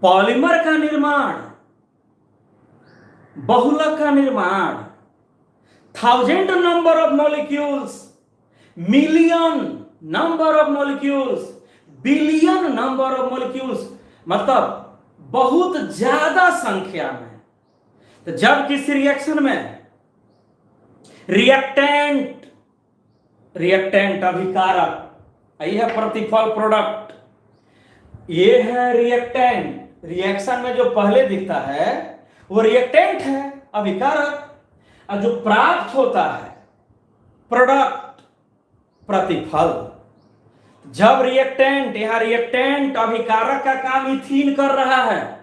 पॉलीमर का निर्माण, बहुलक का निर्माण, 1000 number of molecules, million number of molecules, billion number of molecules, मतलब बहुत ज्यादा संख्या में। तो जब किसी रिएक्शन में रिएक्टेंट अभिकारक, यही है प्रतिफल प्रोडक्ट, ये है रिएक्टेंट। रिएक्शन में जो पहले दिखता है वो रिएक्टेंट है, अभिकारक, और जो प्राप्त होता है प्रोडक्ट, प्रतिफल। जब रिएक्टेंट, यहां रिएक्टेंट अभिकारक का काम इथीन कर रहा है,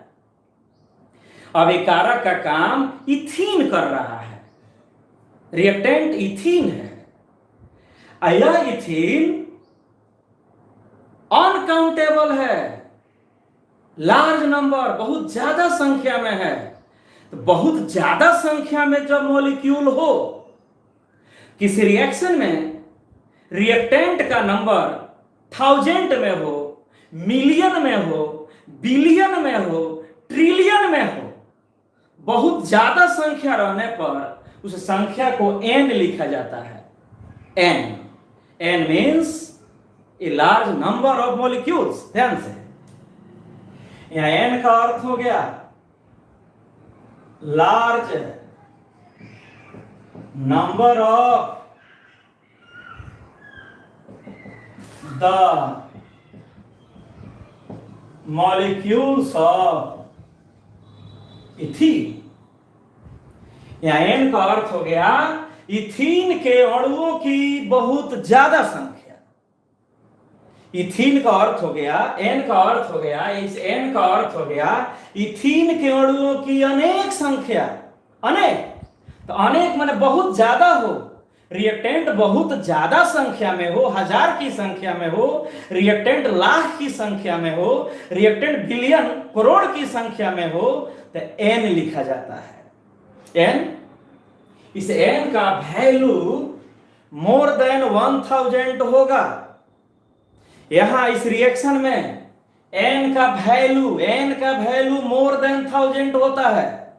अभिकारक का काम इथीन कर रहा है, रिएक्टेंट इथीन है। यह इथीन अनकाउंटेबल है, लार्ज नंबर, बहुत ज्यादा संख्या में है। तो बहुत ज्यादा संख्या में जब मॉलिक्यूल हो किसी रिएक्शन में, रिएक्टेंट का नंबर 1000 में हो, मिलियन में हो, बिलियन में हो, ट्रिलियन में हो, बहुत ज्यादा संख्या रहने पर उस संख्या को n लिखा जाता है। n means a large number of molecules. ध्यान से, यहां n का अर्थ हो गया large number of the molecules of ethene. यहां n का अर्थ हो गया इथीन के अणुओं की बहुत ज्यादा संख्या। इथीन का अर्थ हो गया, n का अर्थ हो गया, इस n का अर्थ हो गया इथीन के अणुओं की अनेक संख्या। अनेक, तो अनेक माने बहुत ज्यादा हो। रिएक्टेंट बहुत ज्यादा संख्या में हो, 1000 की संख्या में हो, रिएक्टेंट लाख की संख्या में हो, रिएक्टेंट बिलियन करोड़ की संख्या में हो, तो n लिखा जाता है। n, इस n का वैल्यू मोर देन 1000 होगा। यहां इस रिएक्शन में n का वैल्यू मोर देन 1000 होता है,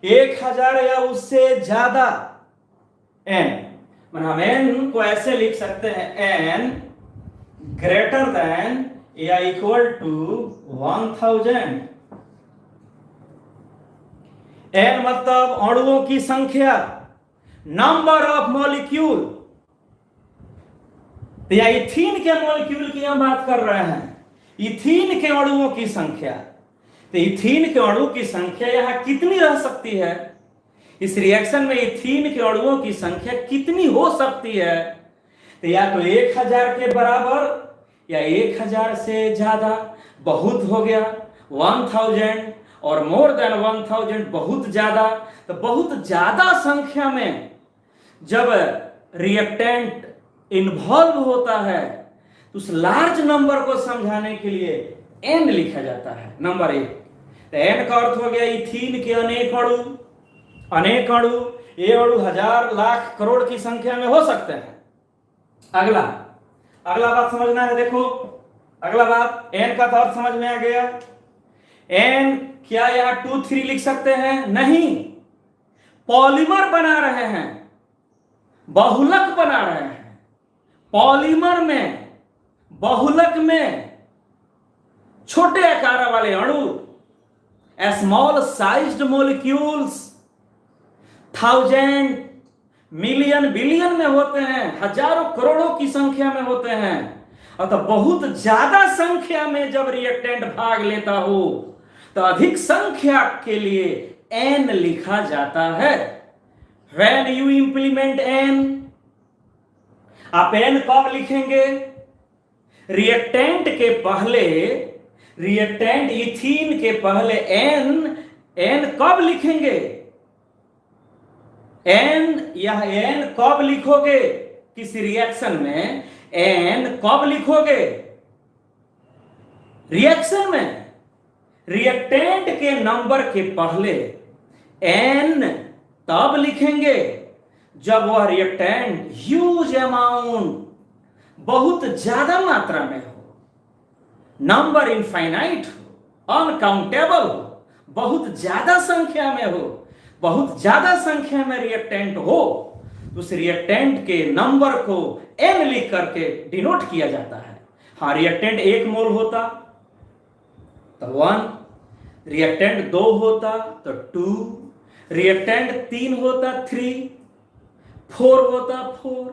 1000 या उससे ज्यादा n। हम n को ऐसे लिख सकते हैं, n ग्रेटर देन या इक्वल टू 1000। n मतलब अणुओं की संख्या, नंबर ऑफ मॉलिक्यूल। तो या इथीन के मॉलिक्यूल की हम बात कर रहे हैं, इथीन के अणुओं की संख्या। तो इथीन के अणु की संख्या यहां कितनी रह सकती है? इस रिएक्शन में इथीन के अणुओं की संख्या कितनी हो सकती है? तो या तो 1000 के बराबर या 1000 से ज्यादा। बहुत हो गया 1000 और मोर देन 1000 बहुत ज्यादा। तो बहुत ज्यादा संख्या में जब रिएक्टेंट इन्वॉल्व होता है तो उस लार्ज नंबर को समझाने के लिए n लिखा जाता है, नंबर 1। तो n का अर्थ हो गया इथीन के अनेक अणु। अनेक अणु, ये अणु 1000 लाख करोड़ की संख्या में हो सकते हैं। अगला बात समझना है। देखो अगला बात, n का तो अर्थ समझ में आ गया। n क्या यहां 2 3 लिख सकते हैं? नहीं, पॉलीमर बना रहे हैं, बहुलक बना रहे हैं। पॉलीमर में, बहुलक में छोटे आकार वाले अणु, small sized molecules 1000 million billion में होते हैं, हजारों करोड़ों की संख्या में होते हैं। और तो बहुत ज्यादा संख्या में जब रिएक्टेंट भाग लेता हो तो अधिक संख्या के लिए n लिखा जाता है। When you implement n, आप n कब लिखेंगे? रिएक्टेंट के पहले, रिएक्टेंट इथीन के पहले n कब लिखेंगे? n, यह n कब लिखोगे? किसी रिएक्शन में एन कब लिखोगे? रिएक्शन में। रिएक्टेंट के नंबर के पहले एन तब लिखेंगे जब वह रिएक्टेंट ह्यूज अमाउंट, बहुत ज्यादा मात्रा में हो, नंबर इनफाइनाइट हो, अनकाउंटेबल हो, बहुत ज्यादा संख्या में हो, बहुत ज्यादा संख्या में रिएक्टेंट हो, उस रिएक्टेंट के नंबर को एन लिख करके डिनोट किया जाता है। हाँ, रिएक्टेंट 1 मोल होता तो 1, रिएक्टेंट 2 होता तो 2, रिएक्टेंट 3 होता 3, 4 होता 4,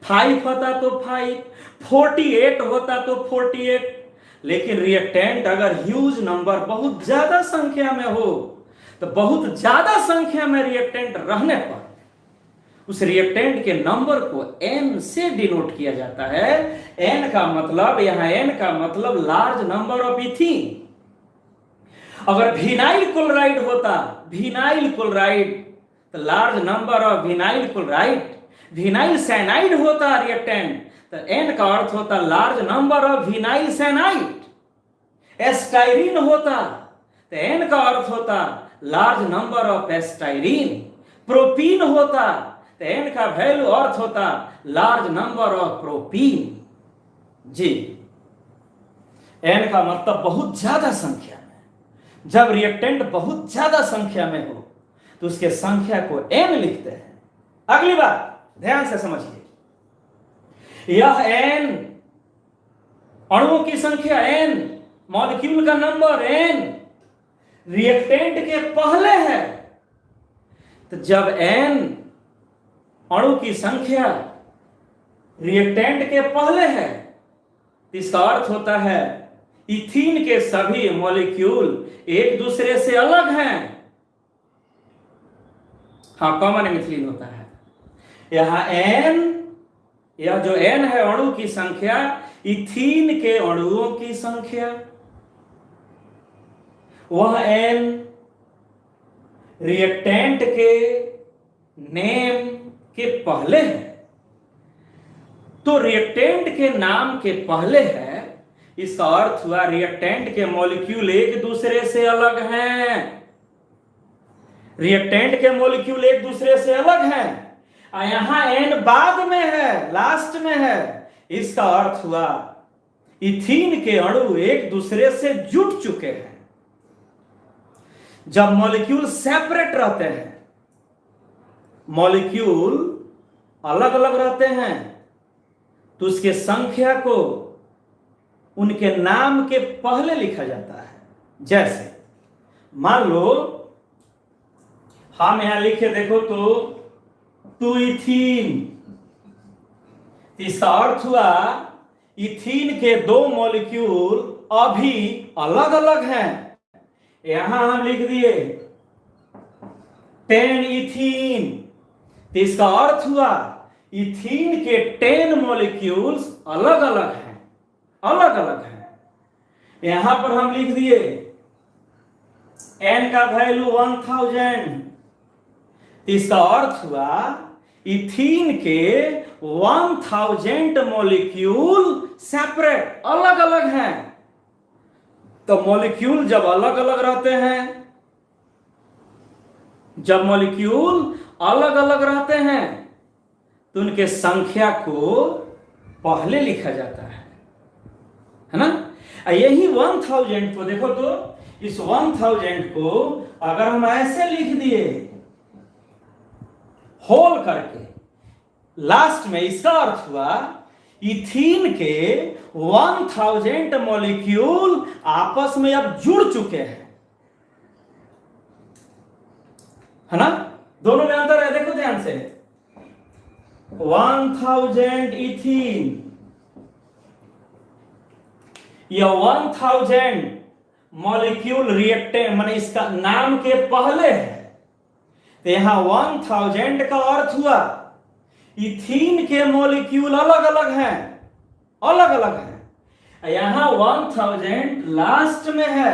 5 होता तो 5, 48 होता तो 48। लेकिन रिएक्टेंट अगर ह्यूज नंबर, बहुत ज्यादा संख्या में हो, तो बहुत ज्यादा संख्या में रिएक्टेंट रहने पर उस रिएक्टेंट के नंबर को एन से डिनोट किया जाता है। एन का मतलब, यहां एन का मतलब लार्ज नंबर ऑफ इथीन। अगर विनाइल क्लोराइड होता, विनाइल क्लोराइड, तो large number of vinyl chloride. Vinyl cyanide होता रिएक्टेंट, तो एन का अर्थ होता large number of vinyl cyanide. Styrene होता तो एन का अर्थ होता large number of styrene. Propene होता तो एन का वैल्यू अर्थ होता लार्ज नंबर ऑफ प्रोपीन। जी, एन का मतलब बहुत ज्यादा संख्या में। जब रिएक्टेंट बहुत ज्यादा संख्या में हो तो उसके संख्या को एन लिखते हैं। अगली बात ध्यान से समझिए, यह एन अणुओं की संख्या एन, मॉलिक्यूल का नंबर एन रिएक्टेंट के पहले है। तो जब एन अणु की संख्या रिएक्टेंट के पहले है तो इसका अर्थ होता है इथीन के सभी मॉलिक्यूल एक दूसरे से अलग हैं। हाँ, कॉमन मिथिलीन होता है। यहां एन, यह जो एन है अणु की संख्या, इथीन के अणुओं की संख्या, वह एन रिएक्टेंट के नेम के पहले है। तो रिएक्टेंट के नाम के पहले है, इसका अर्थ हुआ रिएक्टेंट के मॉलिक्यूल एक दूसरे से अलग हैं। रिएक्टेंट के मॉलिक्यूल एक दूसरे से अलग हैं। यहां एन बाद में है, लास्ट में है, इसका अर्थ हुआ इथीन के अणु एक दूसरे से जुट चुके हैं। जब मॉलिक्यूल सेपरेट रहते हैं, मॉलिक्यूल अलग अलग रहते हैं, तो उसके संख्या को उनके नाम के पहले लिखा जाता है। जैसे मान लो हम यहां लिखे, देखो तो 2 इथीन, इसका अर्थ हुआ इथीन के 2 मॉलिक्यूल अभी अलग अलग हैं। यहां हम लिख दिए 10 इथीन, तो इसका अर्थ हुआ इथीन के 10 मॉलिक्यूल्स अलग अलग हैं, अलग अलग हैं। यहां पर हम लिख दिए एन का वैल्यू 1000, इसका अर्थ हुआ इथीन के 1000 मॉलिक्यूल सेपरेट, अलग अलग हैं। तो मॉलिक्यूल जब अलग अलग रहते हैं, जब मॉलिक्यूल अलग अलग रहते हैं तो उनके संख्या को पहले लिखा जाता है ना। यही 1000 को देखो तो, इस 1000 को अगर हम ऐसे लिख दिए होल करके लास्ट में, इसका अर्थ हुआ इथीन के 1000 मॉलिक्यूल आपस में अब जुड़ चुके हैं, है ना। दोनों में अंतर है, देखो ध्यान से। 1000 इथीन, यह 1000 मॉलिक्यूल रिएक्टेंट माने इसका नाम के पहले है, तो यहां 1000 का अर्थ हुआ इथीन के मॉलिक्यूल अलग अलग हैं, अलग अलग हैं। यहां 1000 लास्ट में है,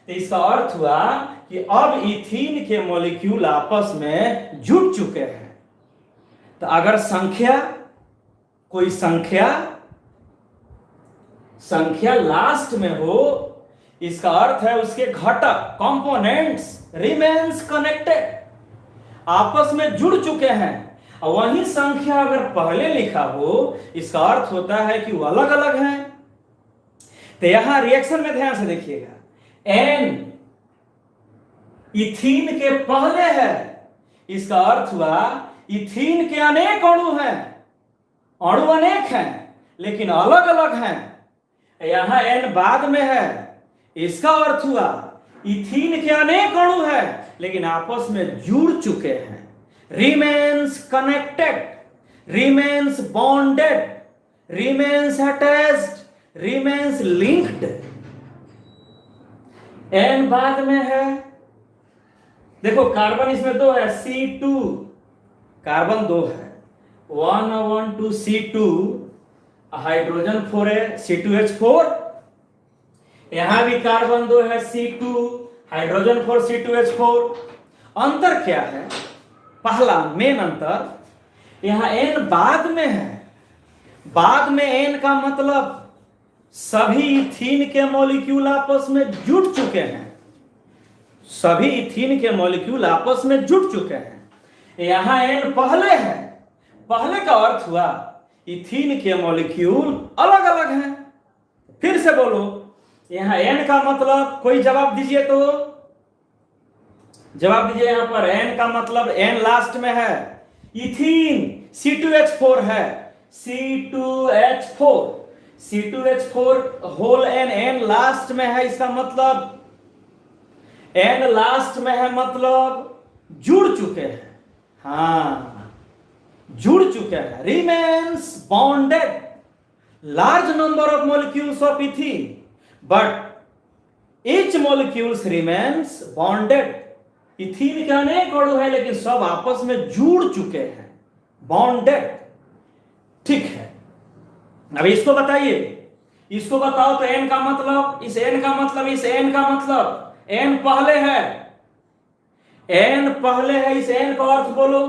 तो इसका अर्थ हुआ कि अब इथीन के मॉलिक्यूल आपस में जुड़ चुके हैं। तो अगर संख्या, कोई संख्या संख्या लास्ट में हो, इसका अर्थ है उसके घटक कंपोनेंट्स रिमेन्स कनेक्टेड, आपस में जुड़ चुके हैं। और वही संख्या अगर पहले लिखा हो, इसका अर्थ होता है कि वो अलग अलग हैं। तो यहां रिएक्शन में ध्यान से देखिएगा, एन इथीन के पहले है, इसका अर्थ हुआ इथीन के अनेक अणु हैं, अणु अनेक हैं लेकिन अलग अलग हैं। यहां एन बाद में है, इसका अर्थ हुआ इथीन के अनेक अणु हैं लेकिन आपस में जुड़ चुके हैं। Remains connected, remains bonded, remains attached, remains linked. एन बाद में है, देखो कार्बन इसमें दो है, C2 कार्बन 2 है, 112 C2, हाइड्रोजन 4 है, C2H4। यहां भी कार्बन 2 है, C2, हाइड्रोजन 4, C2H4। अंतर क्या है? पहला मेन अंतर, यहां N बाद में है। बाद में N का मतलब सभी इथीन के मॉलिक्यूल आपस में जुड़ चुके हैं, सभी इथीन के मॉलिक्यूल आपस में जुड़ चुके हैं। यहां N पहले है, पहले का अर्थ हुआ इथीन के मॉलिक्यूल अलग अलग हैं। फिर से बोलो, यहां N का मतलब, कोई जवाब दीजिए तो जवाब दीजिए। यहां पर N का मतलब N लास्ट में है, इथीन C2H4 है, C2H4, C2H4 whole N last में है, इसका मतलब N लास्ट में है मतलब जुड़ चुके हैं। हाँ, जुड़ चुके हैं। Remains bonded, large number of molecules of ethene but each molecules remains bonded. Ethene के अनेक अणु है लेकिन सब आपस में जुड़ चुके हैं, बॉन्डेड। ठीक है, अब इसको बताइए, इसको बताओ तो N का मतलब, इस N का मतलब, इस N का मतलब, N पहले है, N पहले है, इस N का अर्थ बोलो।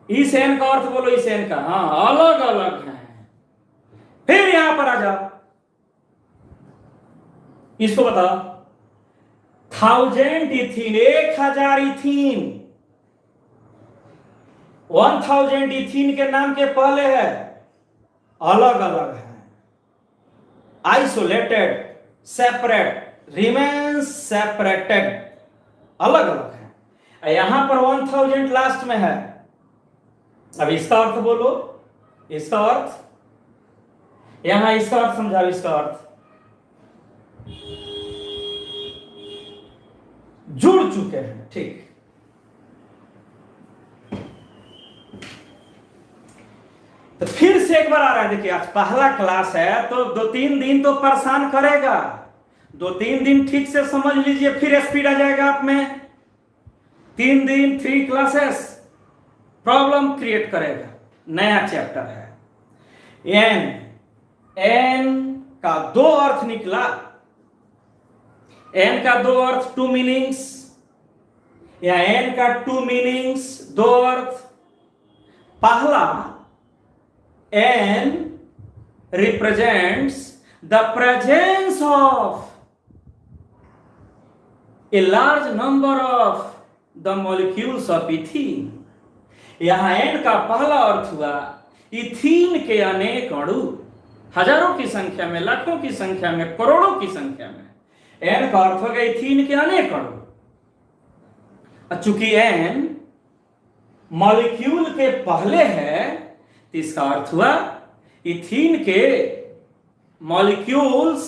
इस N का अर्थ बोलो, इस N का। हाँ, अलग अलग है। फिर यहां पर आ जाओ, इसको बताओ, 1000 इथीन, 1000 इथीन, 1000 इथीन के नाम के पहले है, अलग अलग है, आइसोलेटेड, सेपरेट, रिमेन्स सेपरेटेड, अलग अलग है। यहां पर 1000 लास्ट में है। अब इसका अर्थ बोलो, इसका अर्थ, यहां इसका अर्थ समझाओ, इसका अर्थ जुड़ चुके हैं। ठीक, तो फिर से एक बार आ रहा है, देखिए आज पहला क्लास है तो 2-3 दिन तो परेशान करेगा, 2-3 दिन ठीक से समझ लीजिए, फिर स्पीड आ जाएगा आप में। 3 दिन 3 क्लासेस प्रॉब्लम क्रिएट करेगा। नया चैप्टर है। एन का 2 अर्थ निकला, एन का 2 अर्थ, 2 मीनिंग्स, या एन का 2 मीनिंग्स, 2 अर्थ। पहला, N represents the presence of a large number of the molecules of ethene। यहां N का पहला अर्थ हुआ इथीन के अनेक अणु, हजारों की संख्या में, लाखों की संख्या में, करोड़ों की संख्या में। N का अर्थ हो गया इथीन के अनेक अणु। चूंकि N मॉलिक्यूल के पहले है, इसका अर्थ हुआ इथीन के मॉलिक्यूल्स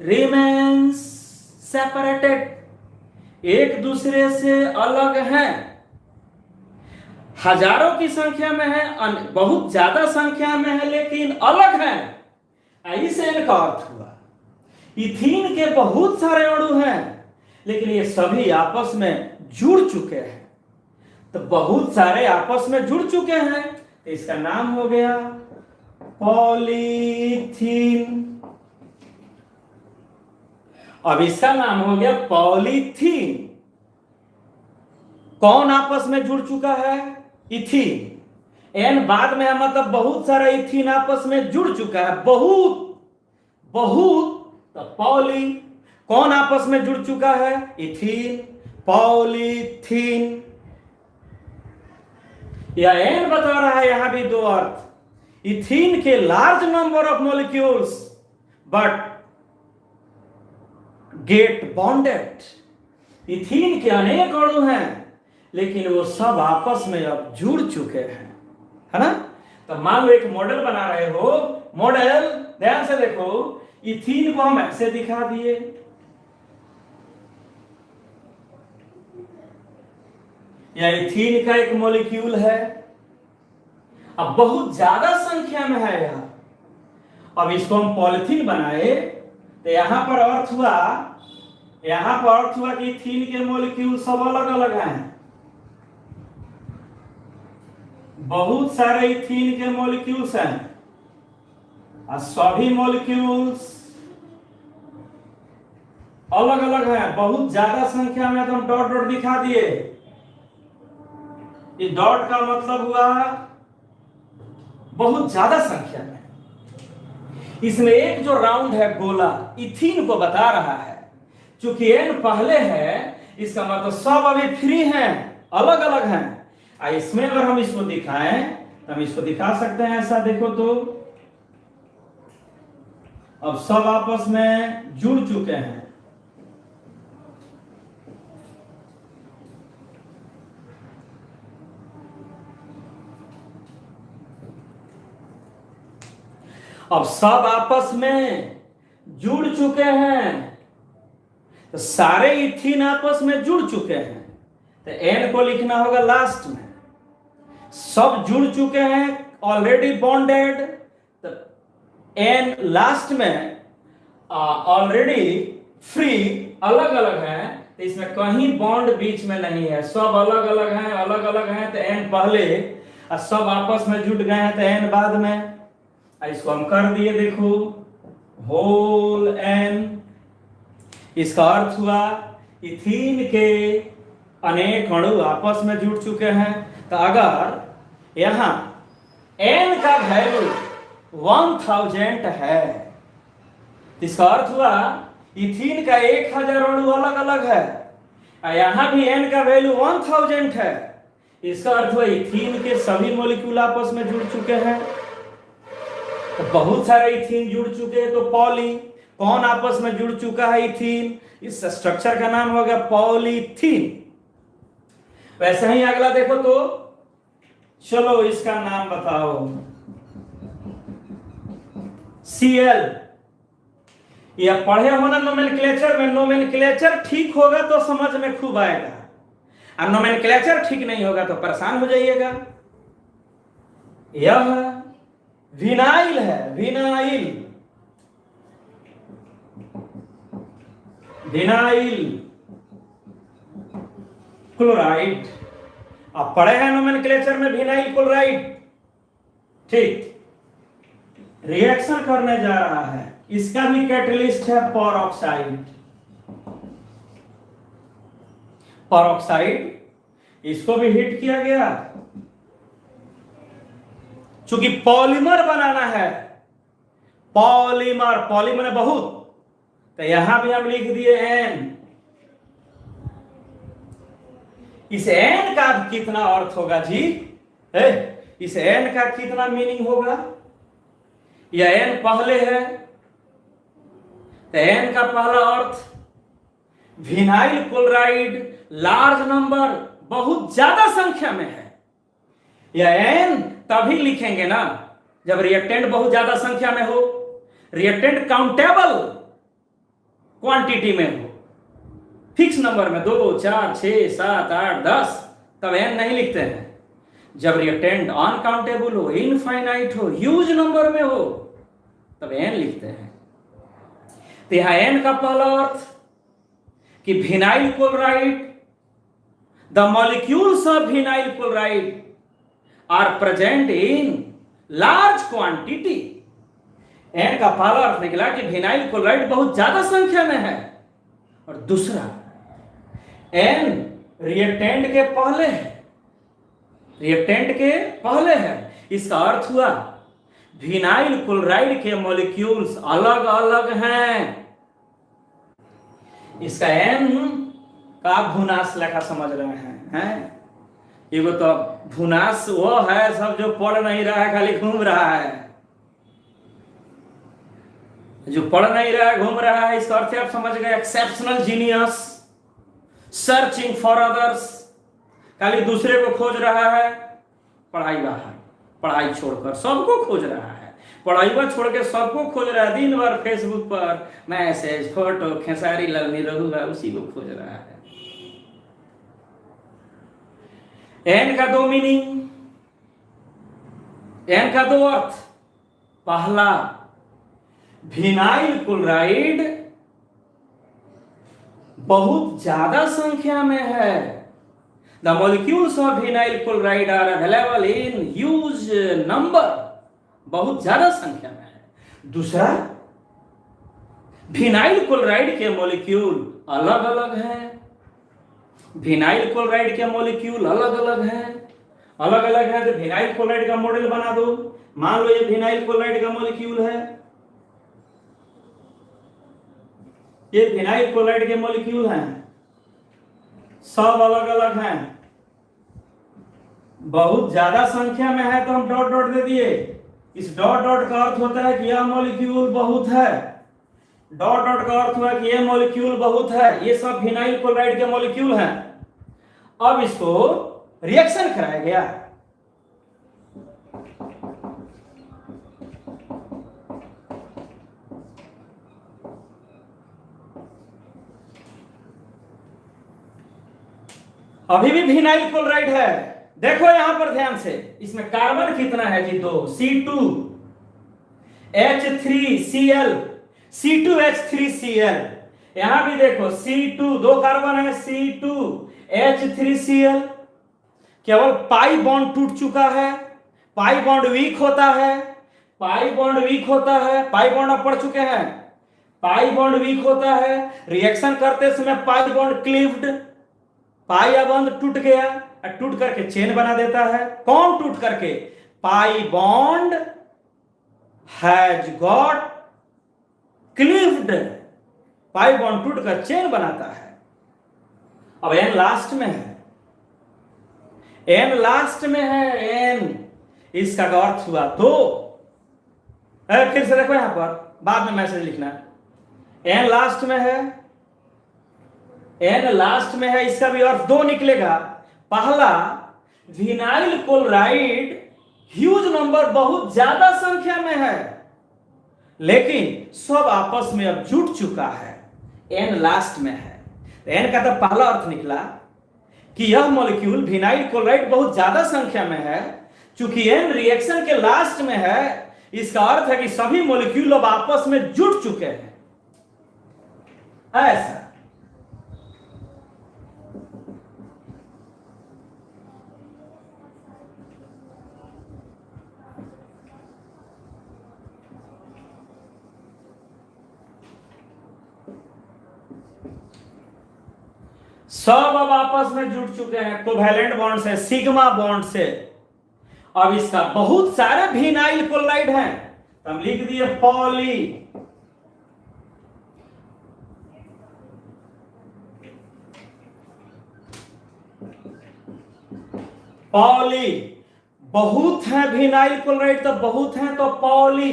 रिमेन्स सेपरेटेड, एक दूसरे से अलग हैं, हजारों की संख्या में है, बहुत ज्यादा संख्या में है लेकिन अलग हैं। इसे इनका अर्थ हुआ इथीन के बहुत सारे अणु हैं लेकिन ये सभी आपस में जुड़ चुके हैं। तो बहुत सारे आपस में जुड़ चुके हैं, तो इसका नाम हो गया पॉलीथीन। अब इसका नाम हो गया पॉलीथीन। कौन आपस में जुड़ चुका है? इथीन। एन बाद में है, मतलब बहुत सारा इथीन आपस में जुड़ चुका है, बहुत बहुत। तो पॉली, कौन आपस में जुड़ चुका है? Ethene, polythene. या एन बता रहा है यहां भी दो अर्थ, इथीन के large number of molecules but get bonded. Ethene के अनेक अणु हैं लेकिन वो सब आपस में अब जुड़ चुके हैं, है ना। तो मान लो एक मॉडल बना रहे हो, मॉडल ध्यान से देखो, इथीन को हम ऐसे दिखा दिए, या इथीन का एक मॉलिक्यूल है, अब बहुत ज्यादा संख्या में है यहां। अब इसको हम पॉलिथीन बनाए तो यहां पर अर्थ हुआ कि इथीन के मॉलिक्यूल सब अलग अलग हैं, बहुत सारे इथीन के मॉलिक्यूल्स हैं और सभी मॉलिक्यूल्स अलग अलग हैं, बहुत ज्यादा संख्या में। तो हम डॉट डॉट दिखा दिए, इस डॉट का मतलब हुआ बहुत ज्यादा संख्या में। इसमें एक जो राउंड है गोला, इथीन को बता रहा है, चूंकि एन पहले है इसका मतलब सब अभी फ्री हैं, अलग अलग हैं। इसमें अगर हम इसको दिखाएं तो हम इसको दिखा सकते हैं ऐसा, देखो तो अब सब आपस में जुड़ चुके हैं। अब सब आपस में जुड़ चुके हैं, तो सारे इथीन आपस में जुड़ चुके हैं, तो एन को लिखना होगा लास्ट में। सब जुड़ चुके हैं, ऑलरेडी बॉन्डेड, तो एन लास्ट में ऑलरेडी फ्री, अलग अलग है, तो इसमें कहीं बॉन्ड बीच में नहीं है, सब अलग अलग हैं, तो एन पहले और सब आपस में जुड़ गए हैं तो एन बाद में। इसको हम कर दिए, देखो होल एन। इसका अर्थ हुआ इथीन के अनेक अणु आपस में जुड़ चुके हैं। तो अगर यहां एन का वैल्यू 1000 है, इसका अर्थ हुआ इथीन का 1000 अणु अलग अलग है, और यहां भी एन का वैल्यू 1000 है, इसका अर्थ हुआ इथीन के सभी मॉलिक्यूल आपस में जुड़ चुके हैं। तो बहुत सारे इथीन जुड़ चुके हैं, तो पॉली, कौन आपस में जुड़ चुका है? इथीन। इस स्ट्रक्चर का नाम हो गया पॉलीथीन। वैसे ही अगला देखो तो, चलो इसका नाम बताओ, Cl। यह पढ़े हो ना नोमेनक्लेचर में, नोमेनक्लेचर ठीक होगा तो समझ में खूब आएगा, और नोमेनक्लेचर ठीक नहीं होगा तो परेशान हो जाइएगा। यह विनाइल है, विनाइल क्लोराइड। आप पढ़े हैं नोमेनक्लेचर में विनाइल क्लोराइड, ठीक। रिएक्शन करने जा रहा है, इसका भी कैटलिस्ट है परऑक्साइड। इसको भी हिट किया गया, चूंकि पॉलीमर बनाना है, पॉलीमर बहुत, तो यहां भी हम लिख दिए एन। इस एन का कितना अर्थ होगा जी? इस एन का कितना मीनिंग होगा? यह एन पहले है, तो एन का पहला अर्थ विनाइल क्लोराइड लार्ज नंबर, बहुत ज्यादा संख्या में है। यह एन तभी लिखेंगे ना जब रिएक्टेंट बहुत ज्यादा संख्या में हो, रिएक्टेंट काउंटेबल क्वांटिटी में हो, फिक्स नंबर में 2, 4, 6, 7, 8, 10, तब एन नहीं लिखते हैं। जब रिएक्टेंट अनकाउंटेबल हो, इनफाइनाइट हो, ह्यूज नंबर में हो, तब एन लिखते हैं। तो यहां एन का पहला अर्थ कि vinyl chloride, the molecules of vinyl chloride are present in large quantity. एन का पहला अर्थ निकला कि विनाइल क्लोराइड बहुत ज्यादा संख्या में है, और दूसरा एन रिएक्टेंट के पहले है, इसका अर्थ हुआ विनाइल क्लोराइड के मॉलिक्यूल्स अलग अलग हैं। इसका एन का भूनाश लेखा समझ रहे हैं? ये तो भूनाश वो है सब जो पढ़ नहीं रहा है, खाली घूम रहा है। जो पढ़ नहीं रहा है, घूम रहा है, इसका अर्थ आप समझ गए। Exceptional genius, searching for others, खाली दूसरे को खोज रहा है। पढ़ाई बाहर, पढ़ाई छोड़कर सबको खोज रहा है। पढ़ाई पर छोड़ के सबको खोज रहा है। दिन भर फेसबुक पर मैसेज, फोटो, खेसारी लाल निरहुआ, उसी को खोज रहा है। एन का दो मीनिंग, एन का दो अर्थ। पहला, विनाइल क्लोराइड बहुत ज्यादा संख्या में है। The molecules of vinyl chloride are available in huge number, बहुत ज्यादा संख्या में है। दूसरा, विनाइल क्लोराइड के मॉलिक्यूल अलग अलग हैं। विनाइल क्लोराइड के मॉलिक्यूल अलग अलग हैं, अलग अलग है। तो विनाइल क्लोराइड का मॉडल बना दो। मान लो ये विनाइल क्लोराइड का मॉलिक्यूल है, ये विनाइल क्लोराइड के मॉलिक्यूल हैं, सब अलग अलग हैं, बहुत ज्यादा संख्या में है, तो हम डॉट डॉट दे दिए। इस डॉट डॉट का अर्थ होता है कि यह मॉलिक्यूल बहुत है। डॉट डॉट का अर्थ हुआ कि यह मॉलिक्यूल बहुत है। ये सब विनाइल क्लोराइड के मॉलिक्यूल हैं। अब इसको रिएक्शन कराया गया। अभी भी विनाइल क्लोराइड है। देखो यहां पर ध्यान से, इसमें कार्बन कितना है जी? 2, C2H3Cl, C2H3Cl। यहां भी देखो C2, 2 कार्बन है, C2H3Cl। केवल पाई बॉन्ड टूट चुका है, पाई बॉन्ड वीक होता है, पाई बॉन्ड वीक होता है, पाई बॉन्ड अब पढ़ चुके हैं। पाई बॉन्ड वीक होता है, रिएक्शन करते समय pi bond cleaved, pi bond टूट गया, टूट करके चेन बना देता है। कौन टूट करके? Pi bond has got cleaved, pi bond टूट कर चेन बनाता है। अब एन लास्ट में है, एन लास्ट में है, एन इसका अर्थ हुआ 2। फिर से देखो यहां पर, बाद में मैसेज लिखना। एन लास्ट में है, एन लास्ट में है, इसका भी अर्थ 2 निकलेगा। पहला, विनाइल क्लोराइड ह्यूज नंबर, बहुत ज्यादा संख्या में है, लेकिन सब आपस में अब जुट चुका है। एन लास्ट में है। एन का तो पहला अर्थ निकला कि यह मॉलिक्यूल विनाइल क्लोराइड बहुत ज्यादा संख्या में है। चूंकि एन रिएक्शन के लास्ट में है, इसका अर्थ है कि सभी मॉलिक्यूल अब आपस में जुट चुके हैं। ऐसा सब अब आपस में जुट चुके हैं कोवैलेंट बॉन्ड से, सिग्मा बॉन्ड से। अब इसका बहुत सारे विनाइल क्लोराइड हैं, हम लिख दिए पॉली। पॉली बहुत है विनाइल क्लोराइड, तो बहुत है तो पॉली।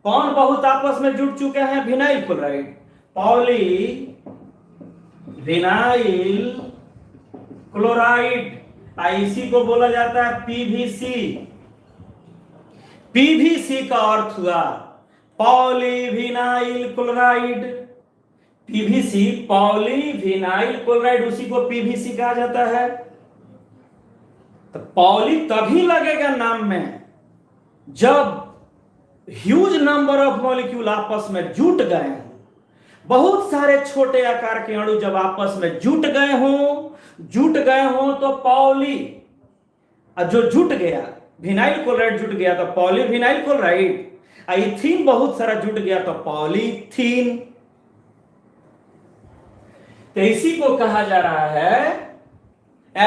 कौन बहुत आपस में जुट चुके हैं? Vinyl chloride. Poly vinyl chloride, इसी को बोला जाता है पीवीसी। पीवीसी का अर्थ हुआ polyvinyl chloride. PVC polyvinyl chloride, उसी को पीवीसी कहा जाता है। तो पॉली तभी लगेगा नाम में जब ह्यूज नंबर ऑफ मॉलिक्यूल आपस में जुट गए हों। बहुत सारे छोटे आकार के अणु जब आपस में जुट गए हों तो पॉली। जो जुट गया, विनाइल क्लोराइड जुट गया तो पॉलीविनाइल क्लोराइड। इथीन बहुत सारा जुट गया तो पॉलीथीन। तो इसी को कहा जा रहा है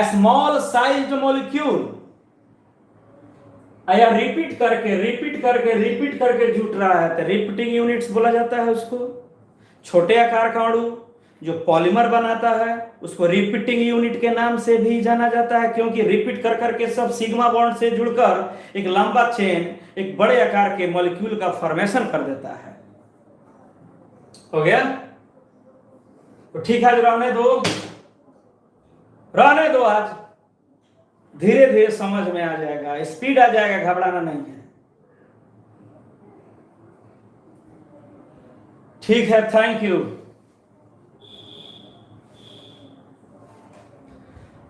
स्मॉल साइज्ड मॉलिक्यूल। या रिपीट करके जुट रहा है तो रिपीटिंग यूनिट्स बोला जाता है उसको। छोटे आकार का अणु जो पॉलीमर बनाता है उसको रिपीटिंग यूनिट के नाम से भी जाना जाता है, क्योंकि रिपीट कर करके सब सिग्मा बॉन्ड से जुड़कर एक लंबा चेन एक बड़े आकार के मॉलिक्यूल का फॉर्मेशन कर देता है। हो गया? तो ठीक है, रहने दो आज धीरे धीरे समझ में आ जाएगा, स्पीड आ जाएगा, घबराना नहीं है। ठीक है, थैंक यू।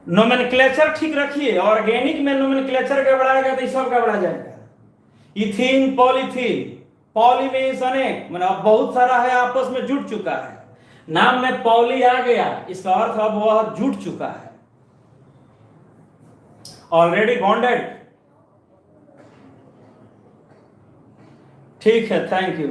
नोमेनक्लेचर ठीक रखिए, ऑर्गेनिक में नोमेनक्लेचर गड़बड़ाएगा तो सब गड़बड़ा जाएगा। इथीन, पॉलीथीन, पॉली में अनेक, मतलब अब बहुत सारा है, आपस में जुड़ चुका है, नाम में पॉली आ गया, इसका अर्थ अब वह जुड़ चुका है, ऑलरेडी बॉन्डेड। ठीक है, थैंक यू।